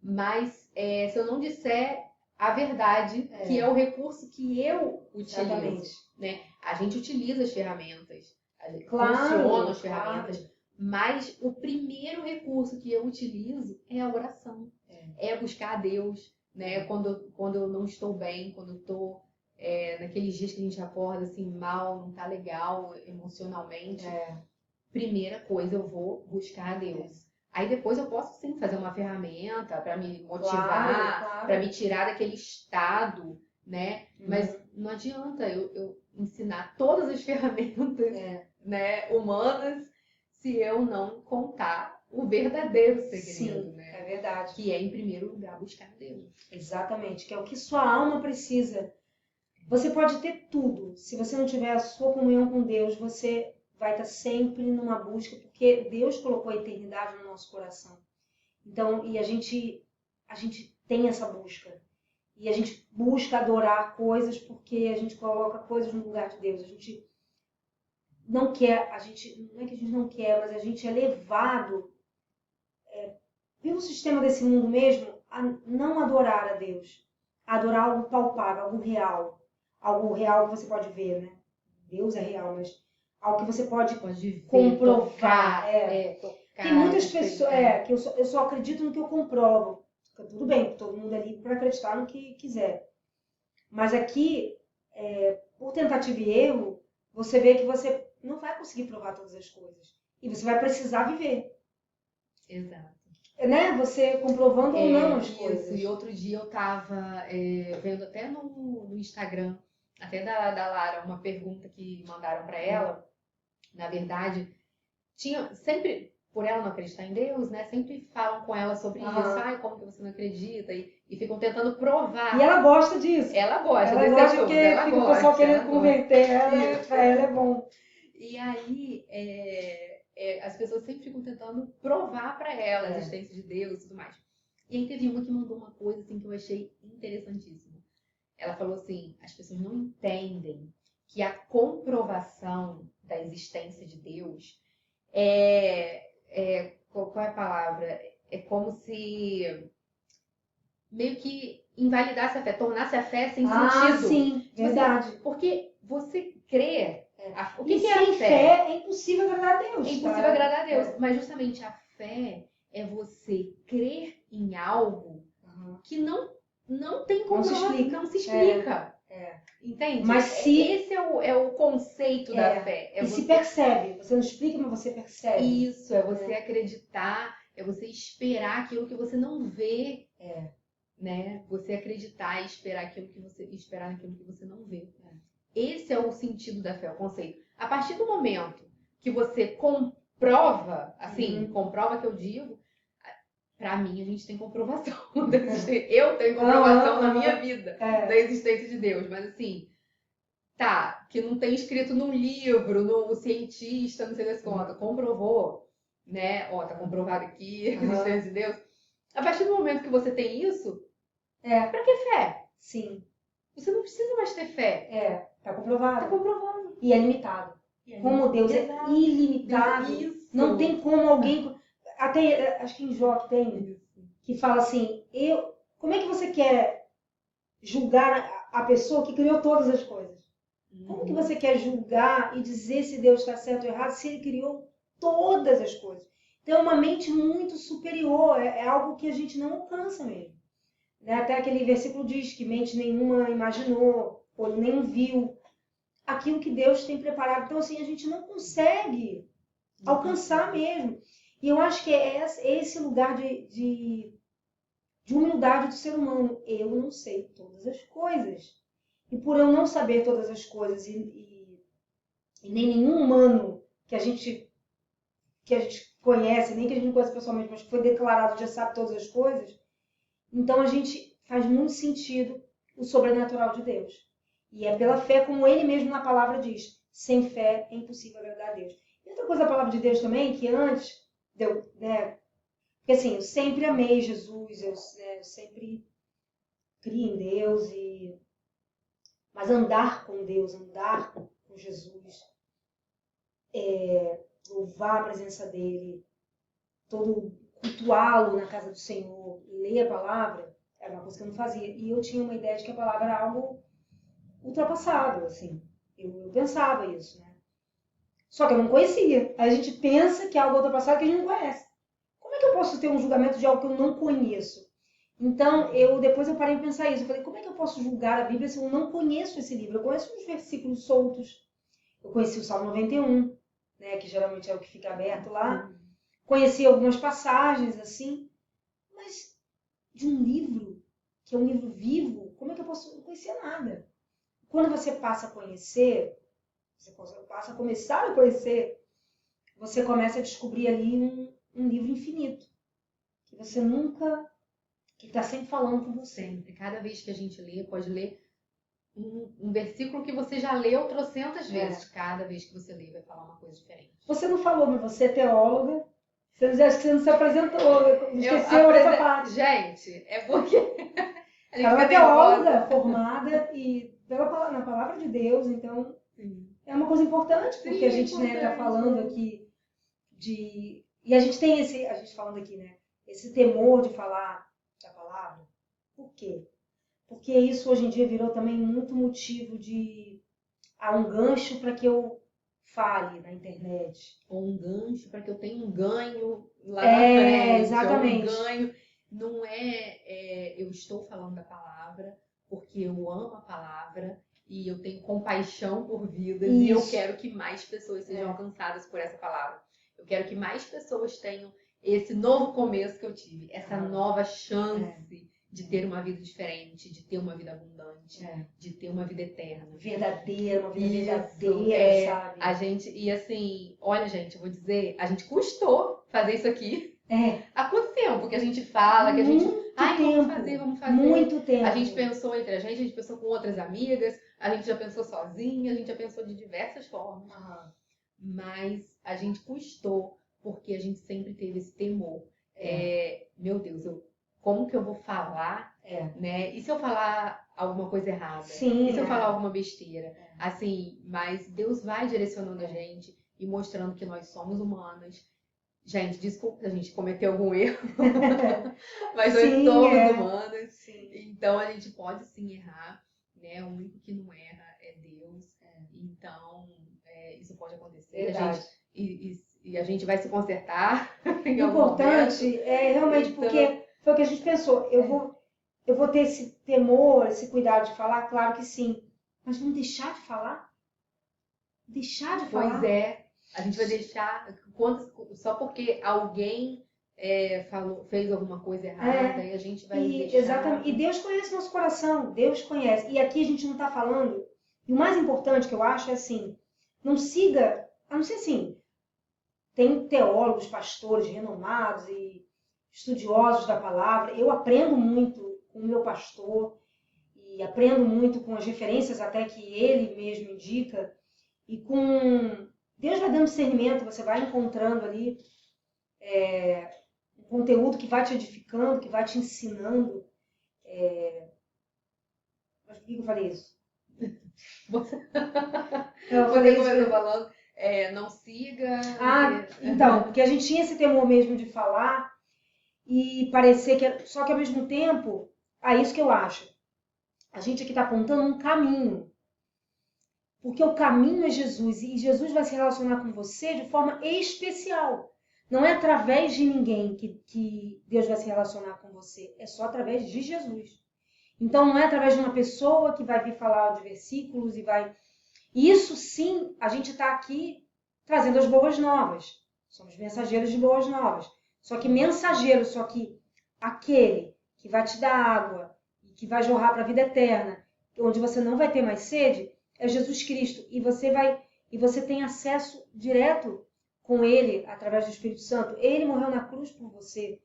S1: mas se eu não disser a verdade, que é o recurso que eu utilizo, né? A gente utiliza as ferramentas, funciona as ferramentas, mas o primeiro recurso que eu utilizo é a oração, é buscar a Deus, né? Quando eu não estou bem, quando eu estou naqueles dias que a gente acorda assim mal, não tá legal emocionalmente, primeira coisa eu vou buscar a Deus. Aí depois eu posso sim fazer uma ferramenta para me motivar, para me tirar daquele estado, né? Mas não adianta eu ensinar todas as ferramentas né, humanas se eu não contar o verdadeiro segredo,
S2: sim,
S1: né?
S2: É verdade.
S1: Que é, em primeiro lugar, buscar Deus.
S2: Exatamente, que é o que sua alma precisa. Você pode ter tudo. Se você não tiver a sua comunhão com Deus, você vai estar sempre numa busca, porque Deus colocou a eternidade no nosso coração. Então, e a gente tem essa busca. E a gente busca adorar coisas porque a gente coloca coisas no lugar de Deus. A gente não quer, não é que a gente não quer, mas a gente é levado pelo sistema desse mundo mesmo a não adorar a Deus. A adorar algo palpável, algo real. Algo real que você pode ver, né? Deus é real, mas algo que você pode
S1: ver,
S2: comprovar.
S1: Tocar,
S2: tem muitas pessoas que eu só acredito no que eu comprovo. Tudo bem, todo mundo é livre para acreditar no que quiser. Mas aqui, por tentativa e erro, você vê que você não vai conseguir provar todas as coisas. E você vai precisar viver.
S1: Exato.
S2: Né? Você comprovando ou não as coisas.
S1: E outro dia eu tava vendo até no Instagram, até da Lara, uma pergunta que mandaram para ela. Na verdade, tinha sempre, por ela não acreditar em Deus, né? Sempre falam com ela sobre isso. Ai, como que você não acredita? E ficam tentando provar.
S2: E ela gosta disso.
S1: Ela gosta
S2: desse assunto. Porque fica o pessoal querendo converter ela. Pra ela é bom.
S1: E aí, as pessoas sempre ficam tentando provar para ela a existência de Deus e tudo mais. E aí teve uma que mandou uma coisa assim que eu achei interessantíssima. Ela falou assim, as pessoas não entendem que a comprovação da existência de Deus qual é a palavra? É como se meio que invalidasse a fé, tornasse a fé sem sentido.
S2: Sim, verdade.
S1: Porque você crê. O que
S2: é a fé? É impossível agradar a Deus.
S1: É impossível agradar a Deus. Mas justamente a fé é você crer em algo que não tem como não se explica. Entende?
S2: Mas
S1: esse é o conceito da fé.
S2: Se percebe. Você não explica, mas você percebe.
S1: Isso, é você acreditar, é você esperar aquilo que você não vê. Né? Você acreditar e esperar naquilo que você não vê. Esse é o sentido da fé, o conceito. A partir do momento que você comprova, comprova que eu digo, pra mim a gente tem comprovação da existência. Eu tenho comprovação na minha vida da existência de Deus, mas assim, tá, que não tem escrito num livro, no cientista, não sei das contas, comprovou, né? Ó, tá comprovado aqui, a existência de Deus. A partir do momento que você tem isso, pra que fé?
S2: Sim.
S1: Você não precisa mais ter fé.
S2: Tá comprovado.
S1: Tá comprovado.
S2: E é limitado. Como Deus é ilimitado, não tem como alguém... Até, acho que em Jó que fala assim, como é que você quer julgar a pessoa que criou todas as coisas? Como que você quer julgar e dizer se Deus está certo ou errado se Ele criou todas as coisas? Então é uma mente muito superior, é algo que a gente não alcança mesmo. Até aquele versículo diz que mente nenhuma imaginou, olho nenhum viu aquilo que Deus tem preparado. Então assim, a gente não consegue alcançar mesmo. E eu acho que é esse lugar de humildade do ser humano. Eu não sei todas as coisas. E por eu não saber todas as coisas e nem nenhum humano que a gente conhece, nem que a gente não conhece pessoalmente, mas que foi declarado já sabe todas as coisas, então a gente faz muito sentido o sobrenatural de Deus. E é pela fé, como ele mesmo na palavra diz, sem fé é impossível agradar a Deus. E outra coisa da palavra de Deus também, que antes, porque assim, eu sempre amei Jesus, eu sempre criei em Deus, mas andar com Deus, andar com Jesus, louvar a presença dele, todo cultuá-lo na casa do Senhor, ler a palavra, era uma coisa que eu não fazia. E eu tinha uma ideia de que a palavra era algo ultrapassado, assim. Eu pensava isso, né? Só que eu não conhecia. Aí a gente pensa que é algo ultrapassado que a gente não conhece. Como é que eu posso ter um julgamento de algo que eu não conheço? Então, depois eu parei de pensar isso. Eu falei, como é que eu posso julgar a Bíblia se eu não conheço esse livro? Eu conheço uns versículos soltos. Eu conheci o Salmo 91, né, que geralmente é o que fica aberto lá. Conheci algumas passagens, assim. Mas de um livro, que é um livro vivo, como é que eu posso... Não conhecia nada. Quando você passa a conhecer, você passa a começar a conhecer, você começa a descobrir ali um livro infinito. Que você nunca... que está sempre falando com você.
S1: Sempre. Cada vez que a gente lê, pode ler um versículo que você já leu trocentas vezes. Cada vez que você lê, vai falar uma coisa diferente.
S2: Você não falou, mas você é teóloga. Acho que você não se apresentou. Esqueceu essa parte.
S1: Gente, é porque...
S2: Ela é teóloga formada e na palavra de Deus, então é uma coisa importante, porque a gente está falando aqui de... E a gente tem a gente falando aqui, né? Esse temor de falar da palavra. Por quê? Porque isso hoje em dia virou também muito motivo de... um gancho para que eu fale na internet.
S1: Ou um gancho para que eu tenha um ganho lá na frente.
S2: Exatamente.
S1: Ou um ganho. Não eu estou falando da palavra porque eu amo a palavra e eu tenho compaixão por vidas e eu quero que mais pessoas sejam alcançadas por essa palavra. Eu quero que mais pessoas tenham esse novo começo que eu tive, essa nova chance de ter uma vida diferente, de ter uma vida abundante, de ter uma vida eterna.
S2: Verdadeira, uma vida verdadeira, sabe?
S1: A gente, e assim, olha gente, eu vou dizer, a gente custou fazer isso aqui. Há quanto tempo que a gente fala, que a gente... vamos fazer.
S2: Muito tempo.
S1: A gente pensou entre a gente pensou com outras amigas, a gente já pensou sozinha, a gente já pensou de diversas formas. Mas a gente custou, porque a gente sempre teve esse temor. Meu Deus, como que eu vou falar, né? E se eu falar alguma coisa errada?
S2: Sim,
S1: e se eu falar alguma besteira? Assim, mas Deus vai direcionando a gente e mostrando que nós somos humanas. Gente, desculpa, a gente cometeu algum erro, mas nós somos humanas, então a gente pode sim errar, né? O único que não erra é Deus, então isso pode acontecer, e a gente vai se consertar.
S2: O importante é realmente porque foi o que a gente pensou, eu vou ter esse temor, esse cuidado de falar, claro que sim, mas vamos deixar de falar? Deixar de falar?
S1: Pois a gente vai deixar, só porque alguém fez alguma coisa errada e a gente vai deixar.
S2: Exatamente. E Deus conhece nosso coração, Deus conhece. E aqui a gente não está falando, e o mais importante que eu acho é assim, não siga, a não ser assim, tem teólogos, pastores renomados e estudiosos da palavra, eu aprendo muito com o meu pastor, e aprendo muito com as referências até que ele mesmo indica, e com Deus vai dando discernimento, você vai encontrando ali um conteúdo que vai te edificando, que vai te ensinando. Mas por que eu falei isso? Eu falei isso.
S1: Começou falando, não siga.
S2: Então, porque a gente tinha esse temor mesmo de falar e parecer que... Só que ao mesmo tempo, isso que eu acho. A gente aqui está apontando um caminho. Porque o caminho é Jesus. E Jesus vai se relacionar com você de forma especial. Não é através de ninguém que Deus vai se relacionar com você. É só através de Jesus. Então, não é através de uma pessoa que vai vir falar de versículos e vai... Isso sim, a gente está aqui trazendo as boas novas. Somos mensageiros de boas novas. Só que mensageiro, só que aquele que vai te dar água e que vai jorrar para a vida eterna, onde você não vai ter mais sede, é Jesus Cristo. E você tem acesso direto com Ele através do Espírito Santo. Ele morreu na cruz por você,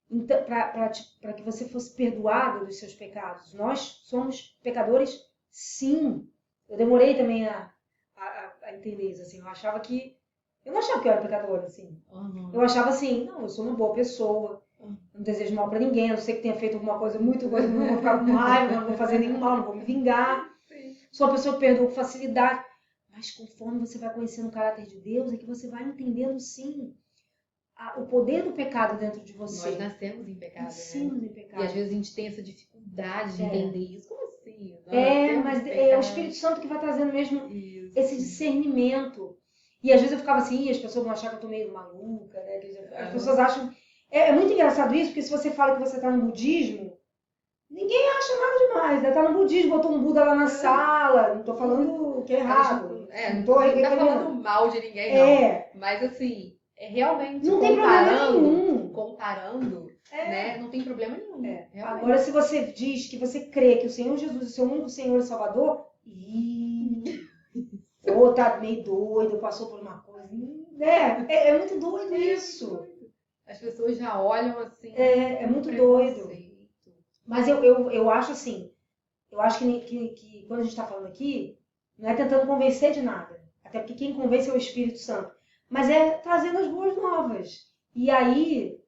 S2: então, para que você fosse perdoado dos seus pecados. Nós somos pecadores, sim. Eu demorei também a entender isso, assim. Eu não achava que eu era pecadora, assim.
S1: Uhum.
S2: Eu achava assim, não, eu sou uma boa pessoa, não desejo mal para ninguém, a não ser que tenha feito alguma coisa muito boa, não vou ficar com raiva, não vou fazer nenhum mal, não vou me vingar.
S1: Sim.
S2: Sou uma pessoa que perdoa com facilidade. Mas conforme você vai conhecendo o caráter de Deus, é que você vai entendendo, sim, o poder do pecado dentro de você.
S1: Nós nascemos em pecado,
S2: Nascemos
S1: né?
S2: em pecado.
S1: E às vezes a gente tem essa dificuldade de entender isso. Como assim?
S2: Mas é o Espírito Santo que vai trazendo mesmo esse discernimento. E às vezes eu ficava assim, as pessoas vão achar que eu tô meio maluca, né? As pessoas acham... É muito engraçado isso, porque se você fala que você tá no budismo, ninguém acha nada demais, né? Tá no budismo, botou um Buda lá na sala, não tô falando que é errado.
S1: Não tô falando mal de ninguém, não. Mas assim, realmente
S2: não tem problema nenhum.
S1: Comparando, né? Não tem problema nenhum.
S2: Agora, se você diz que você crê que o Senhor Jesus é o seu único Senhor e Salvador, tá meio doido, passou por uma coisa, né? É muito doido isso.
S1: As pessoas já olham assim.
S2: É muito doido. Mas eu acho assim, eu acho que quando a gente está falando aqui, não é tentando convencer de nada. Até porque quem convence é o Espírito Santo. Mas é trazendo as boas novas. E aí,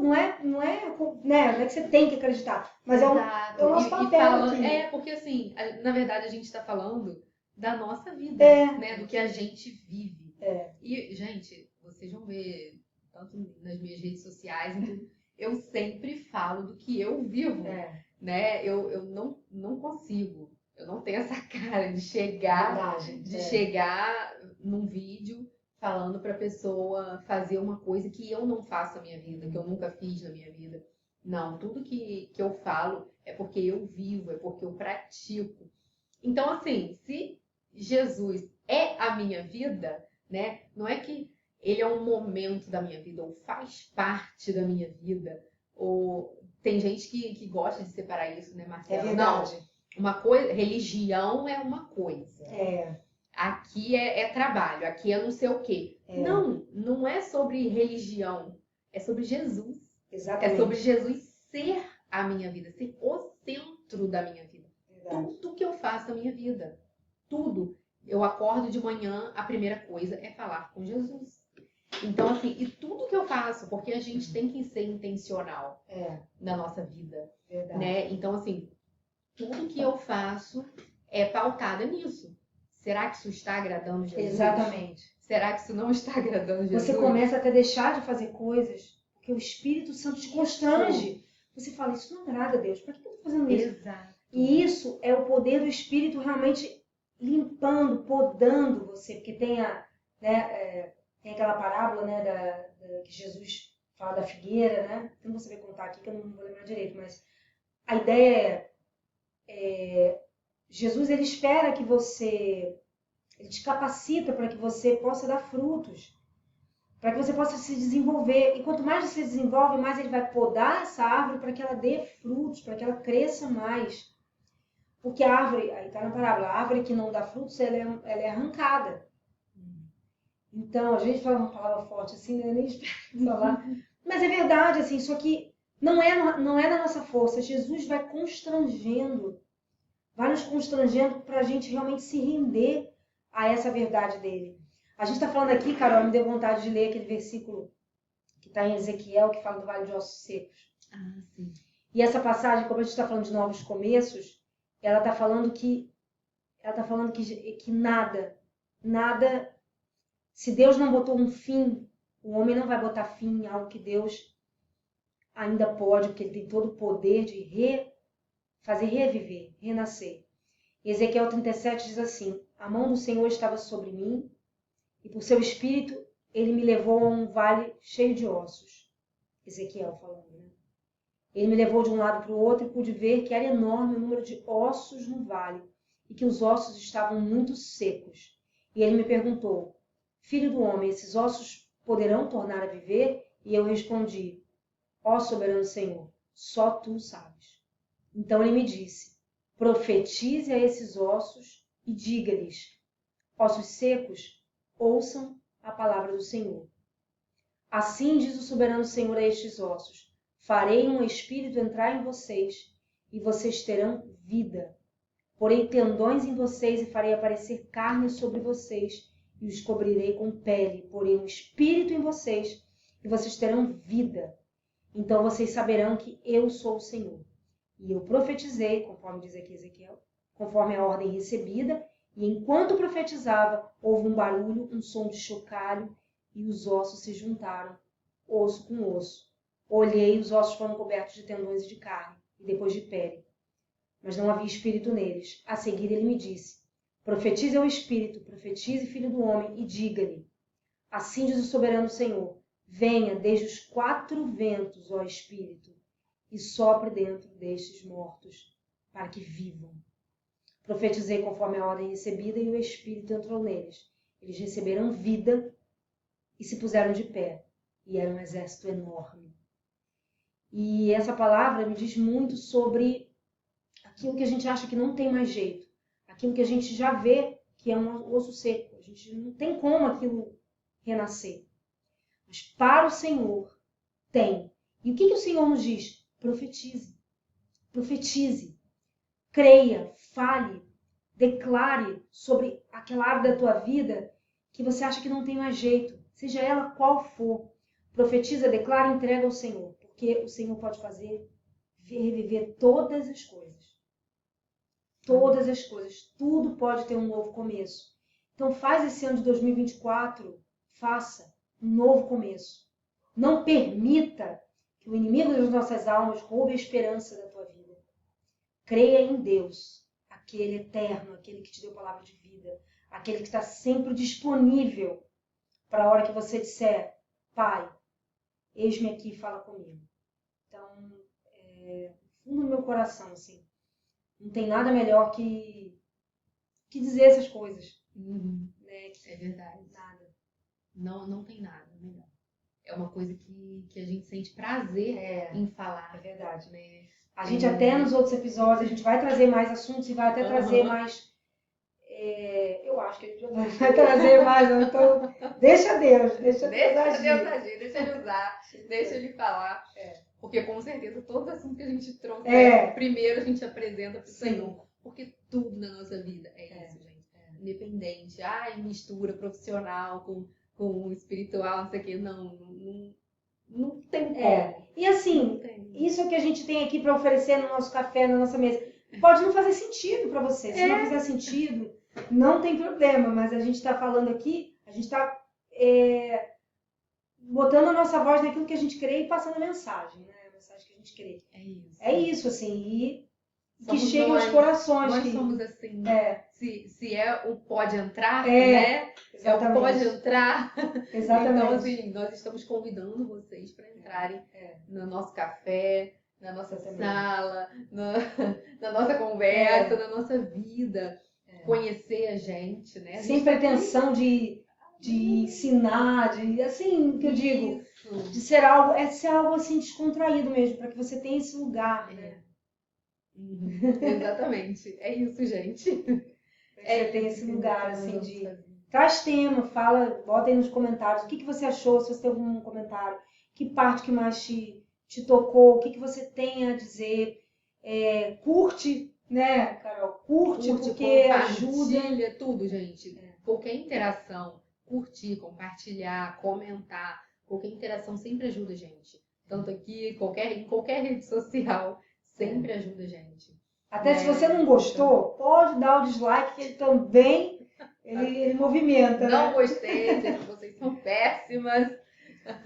S2: não é que você tem que acreditar. Mas é o nosso papel aqui.
S1: Porque assim, na verdade a gente está falando da nossa vida, né? Do que a gente vive. E, gente, vocês vão ver, tanto nas minhas redes sociais, eu sempre falo do que eu vivo, né? Eu não consigo, eu não tenho essa cara de chegar num vídeo falando para a pessoa fazer uma coisa que eu não faço na minha vida, que eu nunca fiz na minha vida. Não, tudo que eu falo é porque eu vivo, é porque eu pratico. Então, assim, se Jesus é a minha vida, né? Não é que ele é um momento da minha vida, ou faz parte da minha vida, ou tem gente que gosta de separar isso, né, Marcela?
S2: É verdade.
S1: Não, uma coisa, religião é uma coisa. Aqui é trabalho, aqui é não sei o quê. Não é sobre religião, é sobre Jesus.
S2: Exatamente.
S1: É sobre Jesus ser a minha vida, ser o centro da minha vida.
S2: Verdade.
S1: Tudo que eu faço na minha vida, tudo. Eu acordo de manhã, a primeira coisa é falar com Jesus. Então, assim, e tudo que eu faço, porque a gente tem que ser intencional na nossa vida.
S2: Verdade.
S1: Né? Então, assim, tudo que eu faço é pautada nisso. Será que isso está agradando Jesus?
S2: Exatamente.
S1: Será que isso não está agradando Jesus?
S2: Você começa até a deixar de fazer coisas porque o Espírito Santo te constrange. Você fala, isso não agrada a Deus. Para que eu estou fazendo isso?
S1: Exato.
S2: E isso é o poder do Espírito realmente limpando, podando você. Porque tem aquela parábola, né, que Jesus fala da figueira, né? Eu não vou saber contar aqui, que eu não vou lembrar direito, mas a ideia Jesus, ele espera que você... Ele te capacita para que você possa dar frutos, para que você possa se desenvolver. E quanto mais você se desenvolve, mais ele vai podar essa árvore para que ela dê frutos, para que ela cresça mais. Porque a árvore, aí está na parábola, a árvore que não dá frutos, ela é arrancada. Então, a gente fala uma palavra forte assim, né? Nem espero falar. Mas é verdade, assim, só que Não é da nossa força. Jesus vai nos constrangendo para a gente realmente se render a essa verdade dele. A gente está falando aqui, Carol, me deu vontade de ler aquele versículo que está em Ezequiel, que fala do Vale de Ossos Secos.
S1: Ah, sim.
S2: E essa passagem, como a gente está falando de novos começos, ela está falando que nada, se Deus não botou um fim, o homem não vai botar fim em algo que Deus ainda pode, porque ele tem todo o poder de fazer reviver, renascer. Ezequiel 37 diz assim: a mão do Senhor estava sobre mim, e por seu espírito ele me levou a um vale cheio de ossos. Ezequiel falando, né? Ele me levou de um lado para o outro e pude ver que era enorme o número de ossos no vale, e que os ossos estavam muito secos. E ele me perguntou: filho do homem, esses ossos poderão tornar a viver? E eu respondi: ó soberano Senhor, só tu sabes. Então ele me disse: profetize a esses ossos e diga-lhes: ossos secos, ouçam a palavra do Senhor. Assim diz o soberano Senhor a estes ossos: farei um espírito entrar em vocês, e vocês terão vida. Porei tendões em vocês e farei aparecer carne sobre vocês, e os cobrirei com pele. Porei um espírito em vocês, e vocês terão vida. Então vocês saberão que eu sou o Senhor. E eu profetizei, conforme diz aqui Ezequiel, conforme a ordem recebida, e enquanto profetizava, houve um barulho, um som de chocalho, e os ossos se juntaram, osso com osso. Olhei, os ossos foram cobertos de tendões e de carne, e depois de pele. Mas não havia espírito neles. A seguir ele me disse: profetize ao espírito, profetize, filho do homem, e diga-lhe: assim diz o soberano Senhor: venha desde os 4 ventos, ó espírito, e sopre dentro destes mortos, para que vivam. Profetizei conforme a ordem recebida, e o espírito entrou neles. Eles receberam vida e se puseram de pé, e era um exército enorme. E essa palavra me diz muito sobre aquilo que a gente acha que não tem mais jeito, aquilo que a gente já vê que é um osso seco, a gente não tem como aquilo renascer. Mas para o Senhor tem. E o que o Senhor nos diz? Profetize. Profetize. Creia, fale, declare sobre aquela área da tua vida que você acha que não tem mais jeito, seja ela qual for. Profetiza, declara e entrega ao Senhor, porque o Senhor pode fazer reviver todas as coisas. Todas as coisas. Tudo pode ter um novo começo. Então faz esse ano de 2024, faça um novo começo. Não permita que o inimigo das nossas almas roube a esperança da tua vida. Creia em Deus, aquele eterno, aquele que te deu palavra de vida, aquele que está sempre disponível para a hora que você disser: Pai, eis-me aqui e fala comigo. Então, fundo do meu coração, assim, não tem nada melhor que dizer essas coisas. Né?
S1: É verdade.
S2: Nada.
S1: Não tem nada melhor. É uma coisa que a gente sente prazer em falar.
S2: É verdade.
S1: Né?
S2: A gente até nos outros episódios, a gente vai trazer mais assuntos e vai até trazer mais... eu acho que a gente vai trazer mais, então deixa Deus agir.
S1: Deixa ele usar, deixa ele falar. Porque com certeza todos os assuntos que a gente trouxe, primeiro a gente apresenta para o Senhor. Porque tudo na nossa vida é isso, gente. Independente. Mistura profissional com espiritual, não sei o quê. Não tem como.
S2: E assim, isso é o que a gente tem aqui para oferecer no nosso café, na nossa mesa. Pode não fazer sentido para você. Se não fizer sentido, não tem problema. Mas a gente está falando aqui, a gente está botando a nossa voz naquilo que a gente crê e passando a mensagem, né? A mensagem que a gente crê. É isso, assim. E que chegue aos corações.
S1: Nós somos assim. Se o pode entrar,
S2: né?
S1: Exatamente. É o pode entrar.
S2: Exatamente.
S1: Então, assim, nós estamos convidando vocês para entrarem no nosso café, na nossa sala, na nossa conversa, na nossa vida. Conhecer a gente, né?
S2: Sem pretensão de ensinar, assim, que eu digo, de ser algo assim descontraído mesmo, para que você tenha esse lugar, né?
S1: Exatamente. É isso, gente.
S2: Você tem esse lugar, assim, de... Traz tema, fala, bota aí nos comentários o que você achou, se você tem algum comentário, que parte que mais te te tocou, o que você tem a dizer. Curte, né, Carol? Curte porque ajuda.
S1: Compartilha tudo, gente. Qualquer interação, curtir, compartilhar, comentar, qualquer interação sempre ajuda a gente. Tanto aqui, em qualquer rede social, sempre ajuda a gente.
S2: Até se você não gostou, pode dar o dislike, que ele também ele movimenta.
S1: Não
S2: né?
S1: gostei, vocês são péssimas.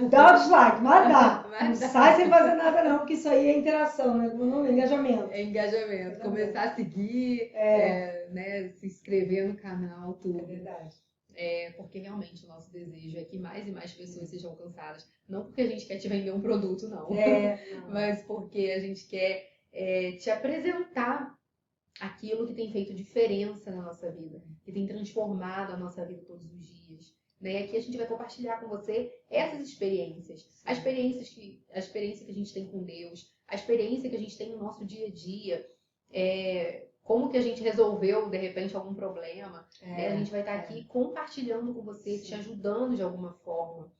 S2: Dá o dislike, mas dá. Não sai sem fazer nada não, porque isso aí é interação, né? Engajamento.
S1: É engajamento. Começar a seguir, né, se inscrever no canal, tudo.
S2: É verdade.
S1: Porque realmente o nosso desejo é que mais e mais pessoas sejam alcançadas. Não porque a gente quer te vender um produto, não.
S2: Não.
S1: Mas porque a gente quer te apresentar aquilo que tem feito diferença na nossa vida, que tem transformado a nossa vida todos os dias. Né? E aqui a gente vai compartilhar com você essas experiências. A experiência que a gente tem com Deus, a experiência que a gente tem no nosso dia a dia, como que a gente resolveu, de repente, algum problema. Né? A gente vai estar aqui compartilhando com você, te ajudando de alguma forma.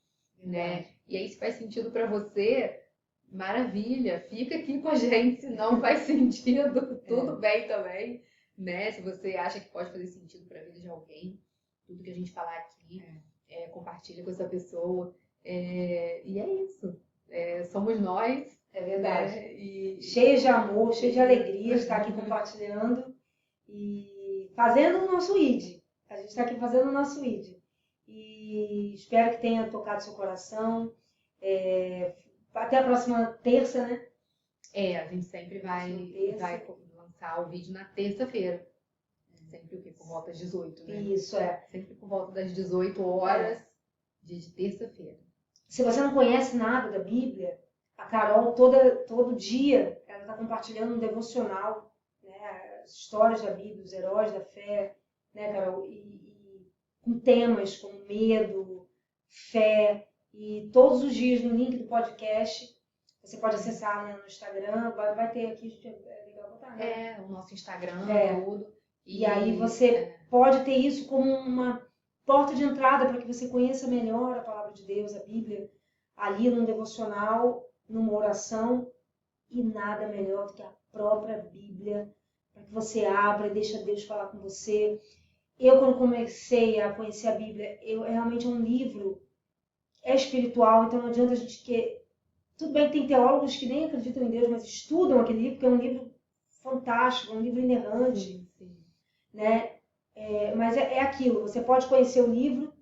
S1: Né? E aí, se faz sentido para você, maravilha, fica aqui com a gente. Se não faz sentido, tudo bem também. Né? Se você acha que pode fazer sentido para a vida de alguém, tudo que a gente falar aqui, compartilha com essa pessoa. E é isso. Somos nós.
S2: É verdade.
S1: Né? E...
S2: Cheios de amor, cheios de alegria de estar aqui compartilhando e fazendo o nosso ID. A gente está aqui fazendo o nosso ID. E espero que tenha tocado seu coração. Até a próxima terça, né?
S1: A gente sempre vai lançar o vídeo na terça-feira. Sempre o quê? Por volta das 18, né?
S2: Isso,
S1: Sempre por volta das 18 horas, dia de terça-feira.
S2: Se você não conhece nada da Bíblia, a Carol, todo dia, ela está compartilhando um devocional, né? As histórias da Bíblia, os heróis da fé, né, Carol? E com temas como medo, fé, e todos os dias no link do podcast, você pode acessar no Instagram, vai ter aqui, é legal botar, né?
S1: O nosso Instagram, tudo.
S2: E aí você pode ter isso como uma porta de entrada para que você conheça melhor a palavra de Deus, a Bíblia, ali num devocional, numa oração, e nada melhor do que a própria Bíblia, para que você abra e deixe Deus falar com você. Eu, quando comecei a conhecer a Bíblia, realmente é um livro, espiritual, então não adianta a gente que... Tudo bem que tem teólogos que nem acreditam em Deus, mas estudam aquele livro, porque é um livro fantástico, é um livro inerrante. Sim. Né? Mas é aquilo, você pode conhecer o livro,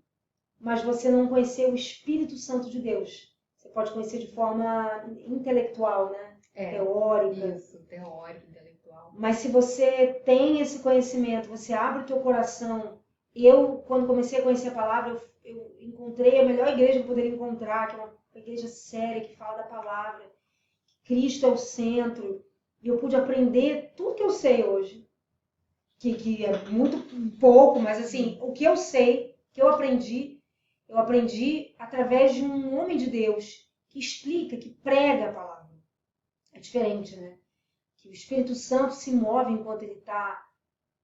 S2: mas você não conhecer o Espírito Santo de Deus. Você pode conhecer de forma intelectual, né? Teórica.
S1: Isso, teórica, intelectual.
S2: Mas se você tem esse conhecimento, você abre o teu coração. Eu, quando comecei a conhecer a palavra, eu encontrei a melhor igreja que eu poderia encontrar, que é uma igreja séria, que fala da palavra. Cristo é o centro. E eu pude aprender tudo que eu sei hoje. Que é muito pouco, mas assim, o que eu sei, que eu aprendi através de um homem de Deus que explica, que prega a palavra. É diferente, né? Que o Espírito Santo se move enquanto ele está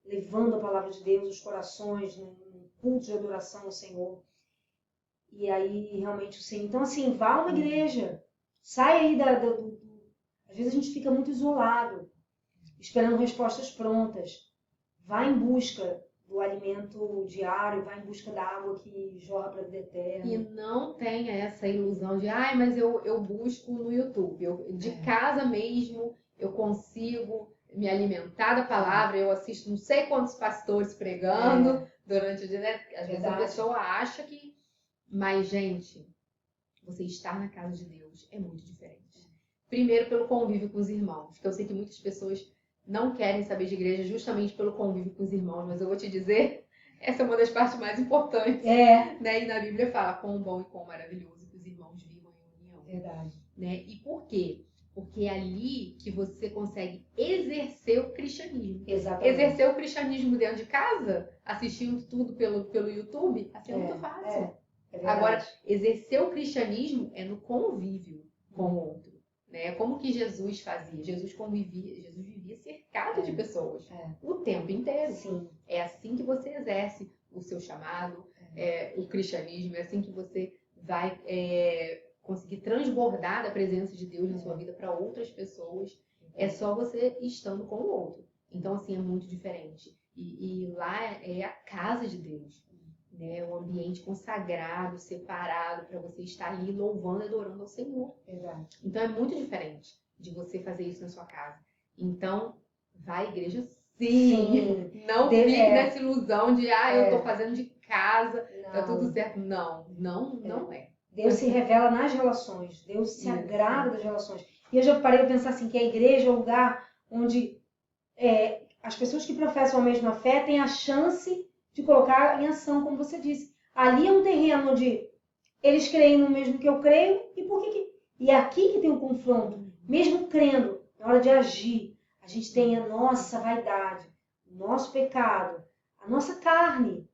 S2: levando a palavra de Deus aos corações, num culto de adoração ao Senhor. E aí, realmente, o Senhor... Então, assim, vá a uma igreja. Sai aí Às vezes a gente fica muito isolado, esperando respostas prontas. Vá em busca do alimento diário, vá em busca da água que jorra para a vida eterna.
S1: E não tenha essa ilusão de, mas eu busco no YouTube. De casa mesmo, eu consigo me alimentar da palavra, eu assisto não sei quantos pastores pregando durante o dia, né? Às vezes a pessoa acha que... Mas, gente, você estar na casa de Deus é muito diferente. Primeiro, pelo convívio com os irmãos, porque eu sei que muitas pessoas não querem saber de igreja justamente pelo convívio com os irmãos, mas eu vou te dizer, essa é uma das partes mais importantes. Né? E na Bíblia fala quão bom e quão maravilhoso que os irmãos vivam em união.
S2: Verdade.
S1: Né? E por quê? Porque é ali que você consegue exercer o cristianismo.
S2: Exatamente.
S1: Exercer o cristianismo dentro de casa, assistindo tudo pelo YouTube, assim é muito fácil. Agora, exercer o cristianismo é no convívio com o outro. Né? Como que Jesus fazia? Jesus vivia cercado de pessoas o tempo inteiro.
S2: Sim.
S1: É assim que você exerce o seu chamado, o cristianismo, é assim que você vai conseguir transbordar da presença de Deus na sua vida para outras pessoas, é só você estando com o outro. Então, assim, é muito diferente. E lá é a casa de Deus, né? Um ambiente consagrado, separado, para você estar ali louvando e adorando ao Senhor.
S2: Verdade.
S1: Então, é muito diferente de você fazer isso na sua casa. Então, vai à igreja sim. Não fique nessa ilusão de, eu tô fazendo de casa, tá tudo certo. Não é.
S2: Deus se revela nas relações, Deus se agrada das relações. E eu já parei a pensar assim, que a igreja é o lugar onde as pessoas que professam a mesma fé têm a chance de colocar em ação, como você disse. Ali é um terreno onde eles creem no mesmo que eu creio, e é aqui que tem um confronto. Mesmo crendo, na hora de agir, a gente tem a nossa vaidade, o nosso pecado, a nossa carne,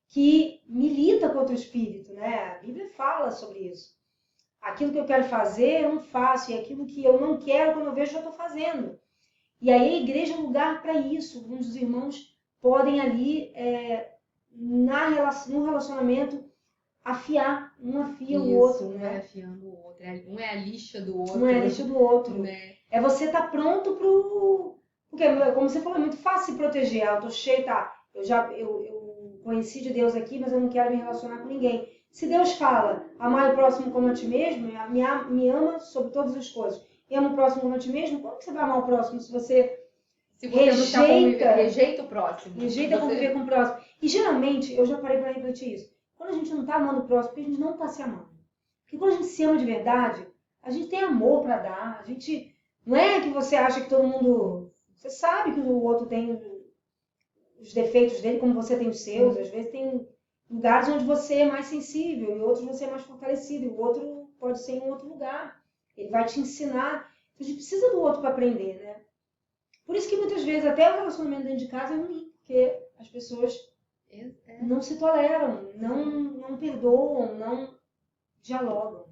S2: que milita contra o Espírito, né? A Bíblia fala sobre isso. Aquilo que eu quero fazer, eu não faço. E aquilo que eu não quero, quando eu vejo, eu já estou fazendo. E aí a igreja é um lugar para isso. Onde os irmãos podem ali, no relacionamento, afiar. Um afia o outro.
S1: Um vai afiando o outro. Um é a lixa do outro.
S2: Um é a lixa do outro.
S1: Né?
S2: É você estar pronto Porque, como você falou, é muito fácil se proteger. Eu estou cheio, tá? Eu conheci de Deus aqui, mas eu não quero me relacionar com ninguém. Se Deus fala, amar o próximo como a ti mesmo, me ama sobre todas as coisas, e ama o próximo como a ti mesmo, como que você vai amar o próximo se você
S1: rejeita o próximo?
S2: Rejeita conviver com o próximo. E geralmente, eu já parei para refletir isso, quando a gente não está amando o próximo, porque a gente não está se amando. Porque quando a gente se ama de verdade, a gente tem amor para dar, a gente... Não é que você acha que todo mundo... Você sabe que o outro tem os defeitos dele, como você tem os seus. Às vezes tem lugares onde você é mais sensível e outros você é mais fortalecido. E o outro pode ser em um outro lugar. Ele vai te ensinar. Então, a gente precisa do outro para aprender, né? Por isso que muitas vezes até o relacionamento dentro de casa é ruim. Porque as pessoas não se toleram, não perdoam, não dialogam.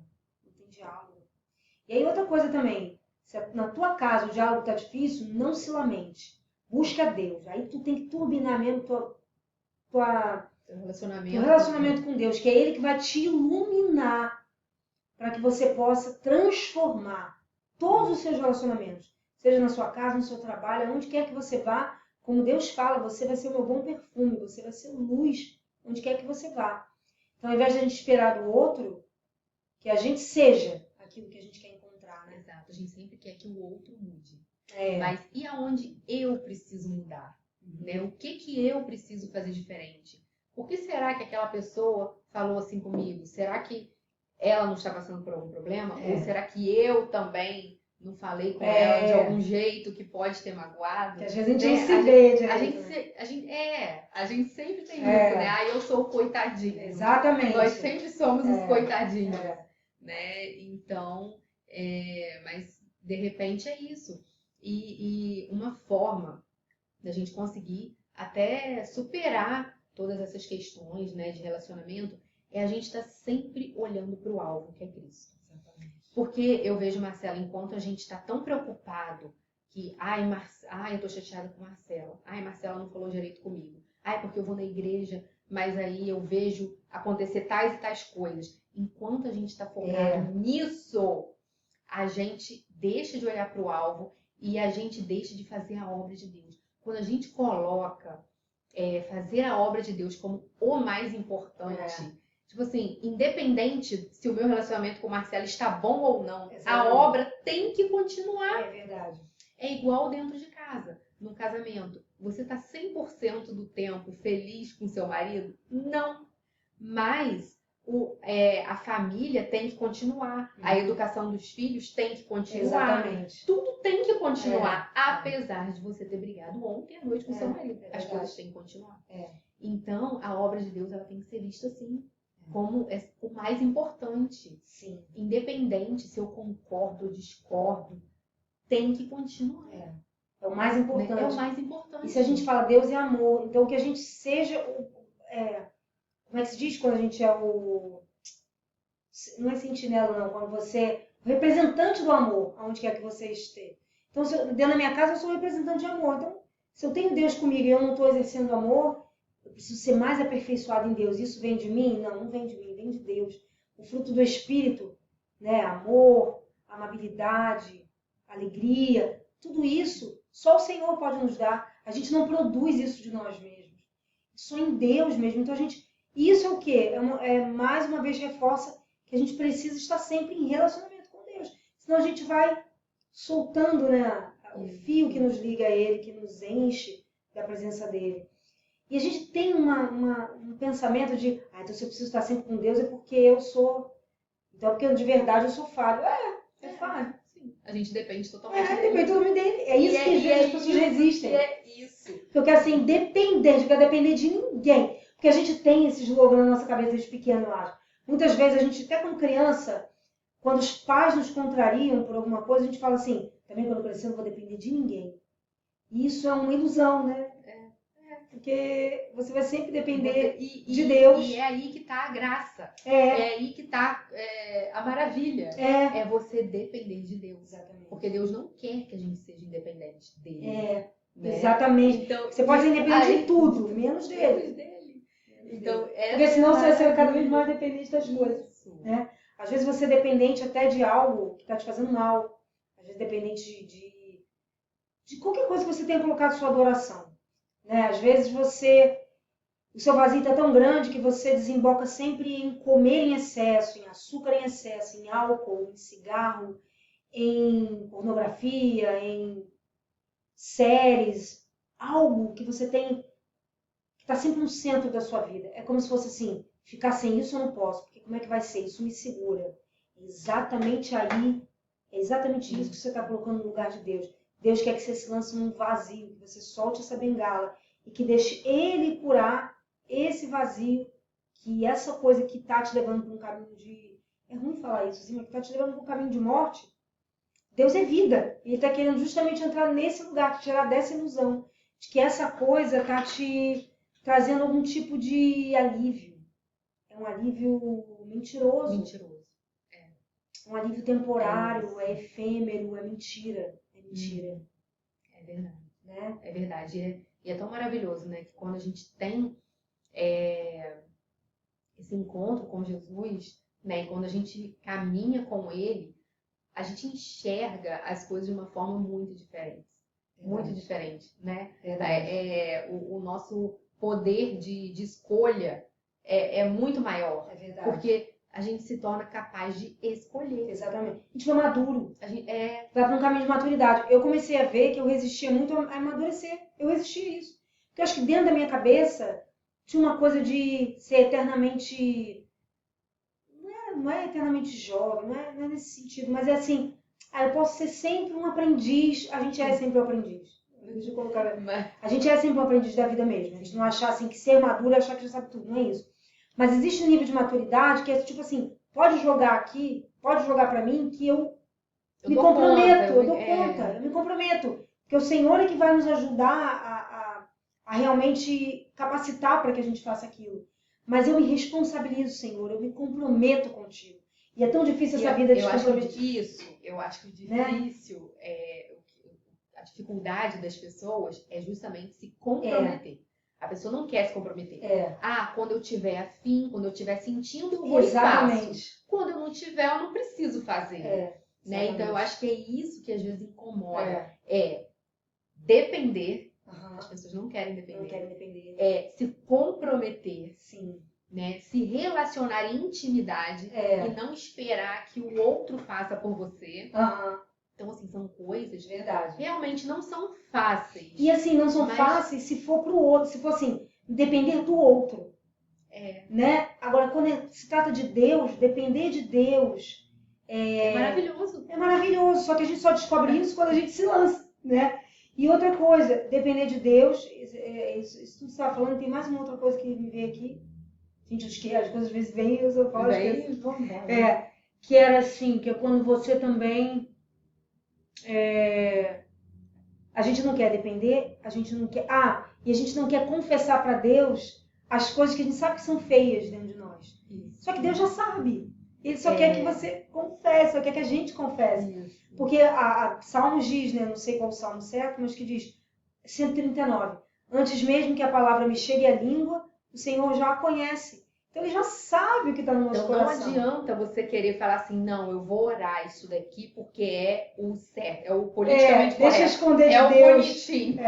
S2: Não tem diálogo. E aí outra coisa também. Se na tua casa o diálogo está difícil, não se lamente. Busca Deus. Aí tu tem que turbinar mesmo teu relacionamento com Deus, que é Ele que vai te iluminar para que você possa transformar todos os seus relacionamentos. Seja na sua casa, no seu trabalho, aonde quer que você vá. Como Deus fala, você vai ser o meu bom perfume, você vai ser luz onde quer que você vá. Então, ao invés de a gente esperar do outro, que a gente seja aquilo que a gente quer encontrar, né?
S1: Exato. A gente sempre quer que o outro mude. Mas e aonde eu preciso mudar? Né? O que eu preciso fazer diferente? Por que será que aquela pessoa falou assim comigo? Será que ela não está passando por algum problema? Ou será que eu também não falei com ela de algum jeito que pode ter magoado?
S2: Que às vezes a gente não se vê direito.
S1: A gente sempre tem isso, né? Eu sou o coitadinho.
S2: Exatamente.
S1: Nós sempre somos os coitadinhos. Né? Então, mas de repente é isso. E uma forma da gente conseguir até superar todas essas questões, né, de relacionamento é a gente estar sempre olhando para o alvo, que é Cristo.
S2: Exatamente.
S1: Porque eu vejo, Marcela, enquanto a gente está tão preocupado que, eu tô chateada com Marcela. Marcela não falou direito comigo. Porque eu vou na igreja, mas aí eu vejo acontecer tais e tais coisas. Enquanto a gente está focado nisso, a gente deixa de olhar para o alvo e a gente deixa de fazer a obra de Deus. Quando a gente coloca fazer a obra de Deus como o mais importante, tipo assim, independente se o meu relacionamento com o Marcelo está bom ou não, a obra tem que continuar.
S2: É verdade.
S1: É igual dentro de casa, no casamento. Você está 100% do tempo feliz com seu marido? Não. Mas a família tem que continuar. A educação dos filhos tem que continuar.
S2: Exatamente.
S1: Tudo tem que continuar. Apesar de você ter brigado ontem à noite com seu marido. As coisas têm que continuar. Então, a obra de Deus ela tem que ser vista assim. Como o mais importante.
S2: Sim.
S1: Independente se eu concordo ou discordo, tem que continuar.
S2: É o mais importante.
S1: É o mais importante.
S2: E se a gente fala Deus é amor, então que a gente seja como é que se diz quando a gente é não é sentinela, não. Quando você é o representante do amor, aonde quer que você esteja. Então, dentro da minha casa, eu sou o representante de amor. Então, se eu tenho Deus comigo e eu não estou exercendo amor, eu preciso ser mais aperfeiçoado em Deus. Isso vem de mim? Não vem de mim, vem de Deus. O fruto do Espírito né? Amor, amabilidade, alegria, tudo isso só o Senhor pode nos dar. A gente não produz isso de nós mesmos. Só em Deus mesmo. Então isso é o quê? Mais uma vez reforça que a gente precisa estar sempre em relacionamento com Deus. Senão a gente vai soltando, né, o fio que nos liga a Ele, que nos enche da presença dEle. E a gente tem um pensamento de, então se eu preciso estar sempre com Deus é porque eu sou... Então porque de verdade eu sou falho. É falho.
S1: Sim. A gente depende totalmente dele.
S2: Depende totalmente dele. É isso que às vezes as pessoas resistem.
S1: É isso.
S2: Porque eu quero ser independente, eu quero depender de ninguém. Porque a gente tem esse slogan na nossa cabeça desde pequeno, eu acho. Muitas vezes a gente, até como criança, quando os pais nos contrariam por alguma coisa, a gente fala assim, também quando eu crescer eu não vou depender de ninguém. E isso é uma ilusão, né? Porque você vai sempre depender de Deus.
S1: E é aí que está a graça. É aí que está a maravilha. É você depender de Deus.
S2: Exatamente.
S1: Porque Deus não quer que a gente seja independente dele. Né?
S2: Exatamente. Então, você pode ser independente de tudo, menos dele.
S1: Então,
S2: porque senão você vai ser cada vez mais dependente das coisas. Né? Às vezes você é dependente até de algo que está te fazendo mal. Às vezes dependente de qualquer coisa que você tenha colocado sua adoração. Né? Às vezes o seu vazio está tão grande que você desemboca sempre em comer em excesso, em açúcar em excesso, em álcool, em cigarro, em pornografia, em séries, algo que você tem que está sempre no centro da sua vida. É como se fosse assim, ficar sem isso eu não posso, porque como é que vai ser? Isso me segura. Exatamente aí, é exatamente isso que você está colocando no lugar de Deus. Deus quer que você se lance num vazio, que você solte essa bengala e que deixe Ele curar esse vazio, que essa coisa que está te levando para um caminho de... É ruim falar isso, assim, mas que está te levando para um caminho de morte. Deus é vida. E Ele está querendo justamente entrar nesse lugar, te tirar dessa ilusão, de que essa coisa está te trazendo algum tipo de alívio. É um alívio mentiroso.
S1: Mentiroso.
S2: Um alívio temporário, é efêmero, é mentira.
S1: É verdade.
S2: Né?
S1: É verdade. E é tão maravilhoso, né? Que quando a gente tem esse encontro com Jesus, né? E quando a gente caminha com Ele, a gente enxerga as coisas de uma forma muito diferente. Verdade. Muito diferente, né? O nosso poder de escolha é muito maior.
S2: É verdade.
S1: Porque a gente se torna capaz de escolher.
S2: Exatamente. A gente vai maduro.
S1: Vai
S2: para um caminho de maturidade. Eu comecei a ver que eu resistia muito a amadurecer. Eu resistia a isso. Porque eu acho que dentro da minha cabeça tinha uma coisa de ser eternamente... Não é eternamente jovem, não é nesse sentido, mas é assim, eu posso ser sempre um aprendiz. A gente é sempre um aprendiz. Deixa eu colocar... A gente é sempre um aprendiz da vida mesmo. A gente não achar assim que ser maduro é achar que já sabe tudo, não é isso. Mas existe um nível de maturidade que é tipo assim, pode jogar aqui, pode jogar para mim que eu me comprometo, eu dou conta, eu me comprometo. Porque o Senhor é que vai nos ajudar a realmente capacitar para que a gente faça aquilo. Mas eu me responsabilizo, Senhor, eu me comprometo contigo. E é tão difícil essa vida de compromisso.
S1: Eu acho que o difícil, a dificuldade das pessoas é justamente se comprometer. A pessoa não quer se comprometer. Quando eu tiver afim, quando eu estiver sentindo, eu vou e faço. Quando eu não tiver, eu não preciso fazer. Né? Então, eu acho que é isso que às vezes incomoda. É depender. As pessoas não querem depender.
S2: Não querem depender.
S1: É se comprometer.
S2: Sim.
S1: Né? Se relacionar em intimidade e não esperar que o outro faça por você. Então, assim, são coisas que realmente não são fáceis.
S2: E assim, não são fáceis se for pro outro, se for assim, depender do outro. Né? Agora, quando se trata de Deus, depender de Deus
S1: é maravilhoso.
S2: É maravilhoso, só que a gente só descobre isso quando a gente se lança, né? E outra coisa, depender de Deus, isso tudo que você estava falando, tem mais uma outra coisa que me veio aqui. Gente, acho que as coisas às vezes vêm e eu falo, que era assim, que é quando você também... a gente não quer depender, a gente não quer... e a gente não quer confessar para Deus as coisas que a gente sabe que são feias dentro de nós. Isso. Só que Deus já sabe. Ele só quer que você confesse, só quer que a gente confesse. Isso. Porque a Salmos diz, né, não sei qual o Salmo certo, mas que diz, 139, antes mesmo que a palavra me chegue à língua, o Senhor já a conhece. Então ele já sabe o que está no nosso
S1: Então não
S2: coração.
S1: adianta você querer falar assim, não, eu vou orar isso daqui porque é o certo, é o politicamente
S2: Deixa
S1: correto.
S2: esconder de
S1: É o
S2: Deus.
S1: bonitinho.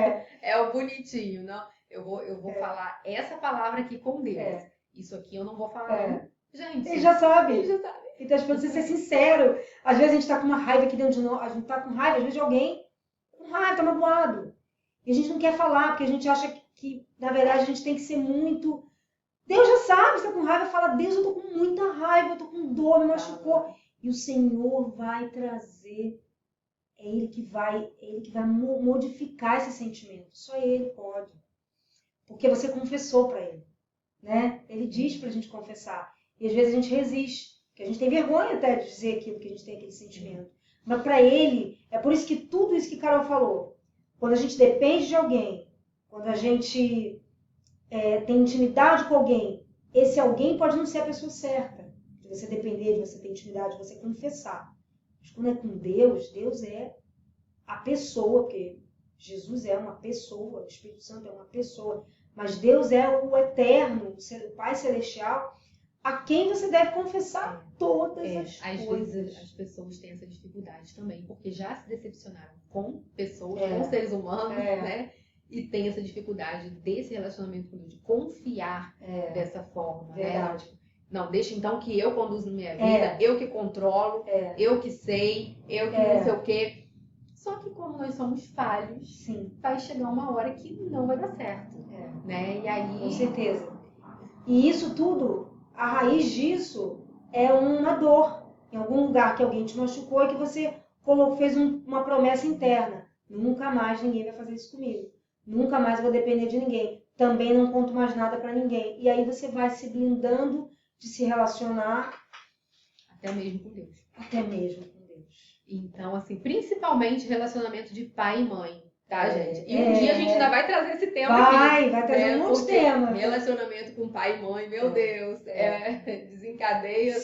S1: É o bonitinho, não. Eu vou falar essa palavra aqui com Deus. Isso aqui eu não vou falar, não. Gente,
S2: ele já sabe.
S1: ele já sabe.
S2: Então, tipo, você ser sincero. Às vezes a gente tá com uma raiva aqui dentro de nós, a gente tá com raiva, às vezes, de alguém, com raiva, tá magoado. E a gente não quer falar, porque a gente acha que na verdade, a gente tem que ser muito... Deus já sabe, você tá com raiva, fala, Deus, eu tô com muita raiva, eu tô com dor, me machucou. E o Senhor vai trazer, é Ele que vai modificar esse sentimento. Só Ele pode. Porque você confessou para Ele, né? Ele diz pra gente confessar. E às vezes a gente resiste, porque a gente tem vergonha até de dizer aquilo que a gente tem aquele sentimento. Mas para Ele, é por isso que tudo isso que Carol falou, quando a gente depende de alguém, quando a gente tem intimidade com alguém, esse alguém pode não ser a pessoa certa. De você depender, de você ter intimidade, de você confessar. Mas quando é com Deus, Deus é a pessoa, porque Jesus é uma pessoa, o Espírito Santo é uma pessoa, mas Deus é o eterno, o Pai Celestial, a quem você deve confessar todas as coisas.
S1: Vezes as pessoas têm essa dificuldade também, porque já se decepcionaram com pessoas, com seres humanos, né? E tem essa dificuldade desse relacionamento com Deus, de confiar dessa forma,
S2: Verdade.
S1: né? Não, deixa então que eu conduzo minha vida, eu que controlo, eu que sei, eu que não sei o quê. Só que como nós somos falhos, vai chegar uma hora que não vai dar certo, né? E aí...
S2: Com certeza. E isso tudo, a raiz disso é uma dor. Em algum lugar que alguém te machucou e que você fez uma promessa interna. Nunca mais ninguém vai fazer isso comigo. Nunca mais vou depender de ninguém. Também não conto mais nada para ninguém. E aí você vai se blindando de se relacionar.
S1: Até mesmo com Deus.
S2: Até mesmo com Deus.
S1: Então, assim, principalmente relacionamento de pai e mãe, tá, gente? E um dia a gente ainda vai trazer esse tema aqui.
S2: Vai trazer um monte de tema.
S1: Relacionamento com pai e mãe, meu Deus, desencadeia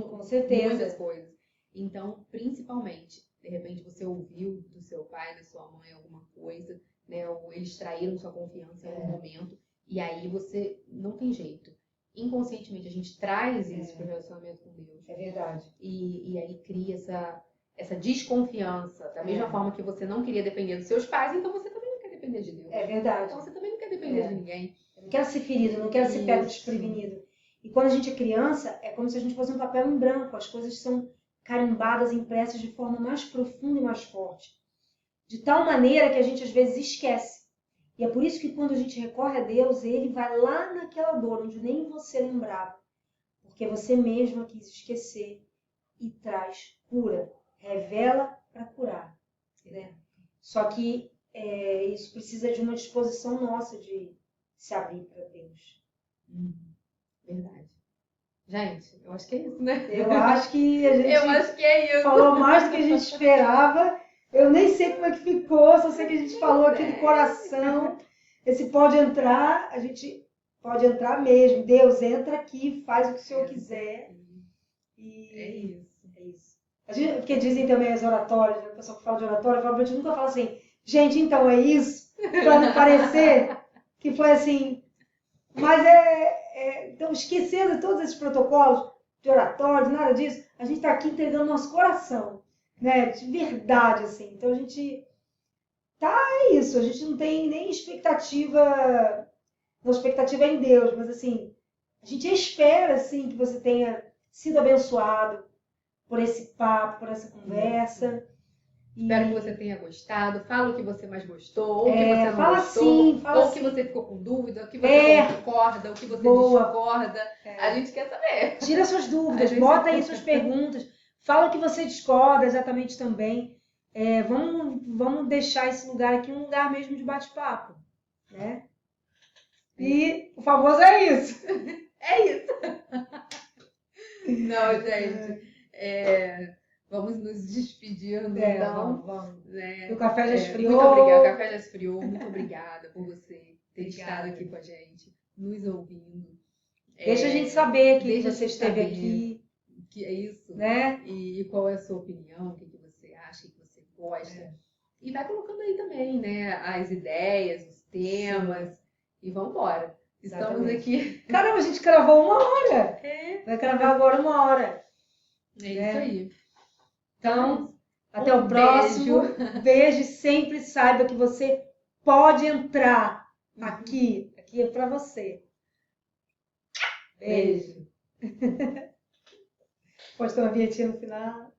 S2: com certeza.
S1: Muitas coisas. Então, principalmente, de repente você ouviu do seu pai, da sua mãe alguma coisa, né? Ou eles traíram sua confiança em algum momento, e aí você não tem jeito. Inconscientemente a gente traz isso para o relacionamento com Deus.
S2: É verdade.
S1: E aí cria essa desconfiança. Da mesma forma que você não queria depender dos seus pais, então você também não quer depender de Deus.
S2: É verdade.
S1: Então você também não quer depender de ninguém.
S2: Eu não quero ser ferido, não quero ser pego desprevenido. E quando a gente é criança, é como se a gente fosse um papel em branco. As coisas são carimbadas, impressas de forma mais profunda e mais forte. De tal maneira que a gente às vezes esquece. E é por isso que quando a gente recorre a Deus, Ele vai lá naquela dor, onde nem você lembrava. Porque você mesma quis esquecer e traz cura. Revela para curar. Né? Só que isso precisa de uma disposição nossa de se abrir para Deus.
S1: Verdade. Gente, eu acho que é isso, né?
S2: Eu acho que a gente
S1: acho que é isso.
S2: Falou mais do que a gente esperava. Eu nem sei como é que ficou, só sei que a gente falou aqui do coração. Esse pode entrar, a gente pode entrar mesmo. Deus, entra aqui, faz o que o Senhor quiser. E
S1: é isso.
S2: Porque dizem também as oratórias, né? O pessoal que fala de oratória, a gente nunca fala assim, gente, então é isso, para não parecer que foi assim. Mas então, esquecendo todos esses protocolos de oratório, nada disso, a gente está aqui entregando nosso coração, né? De verdade, assim. Então a gente é isso, a gente não tem nem expectativa, não, expectativa é em Deus, mas assim, a gente espera assim que você tenha sido abençoado por esse papo, por essa conversa.
S1: Espero que você tenha gostado. Fala o que você mais gostou, ou o que você não
S2: fala
S1: gostou,
S2: sim, fala
S1: ou o que você ficou com dúvida, o que você concorda, o que você discorda. A gente quer saber.
S2: Tira suas dúvidas, bota aí suas perguntas, fala o que você discorda exatamente também. Vamos deixar esse lugar aqui um lugar mesmo de bate-papo, né? E o famoso é isso.
S1: É isso. Não, gente. Vamos nos despedindo, então.
S2: Vamos.
S1: Né?
S2: O café já esfriou.
S1: Muito obrigada, o café já esfriou. Muito obrigada por você ter estado aqui com a gente, nos ouvindo.
S2: Deixa a gente saber que você esteve aqui.
S1: Que é isso.
S2: Né?
S1: E qual é a sua opinião, o que você acha, o que você gosta. E vai colocando aí também, né? As ideias, os temas. E vamos embora. Estamos
S2: Exatamente.
S1: aqui.
S2: Caramba, a gente gravou 1 hora.
S1: É
S2: Vai gravar agora 1 hora.
S1: isso aí.
S2: Então, até
S1: Um
S2: o próximo. Beijo e sempre saiba que você pode entrar aqui. Aqui é pra você. Beijo. Pode ter uma vinhetinha no final.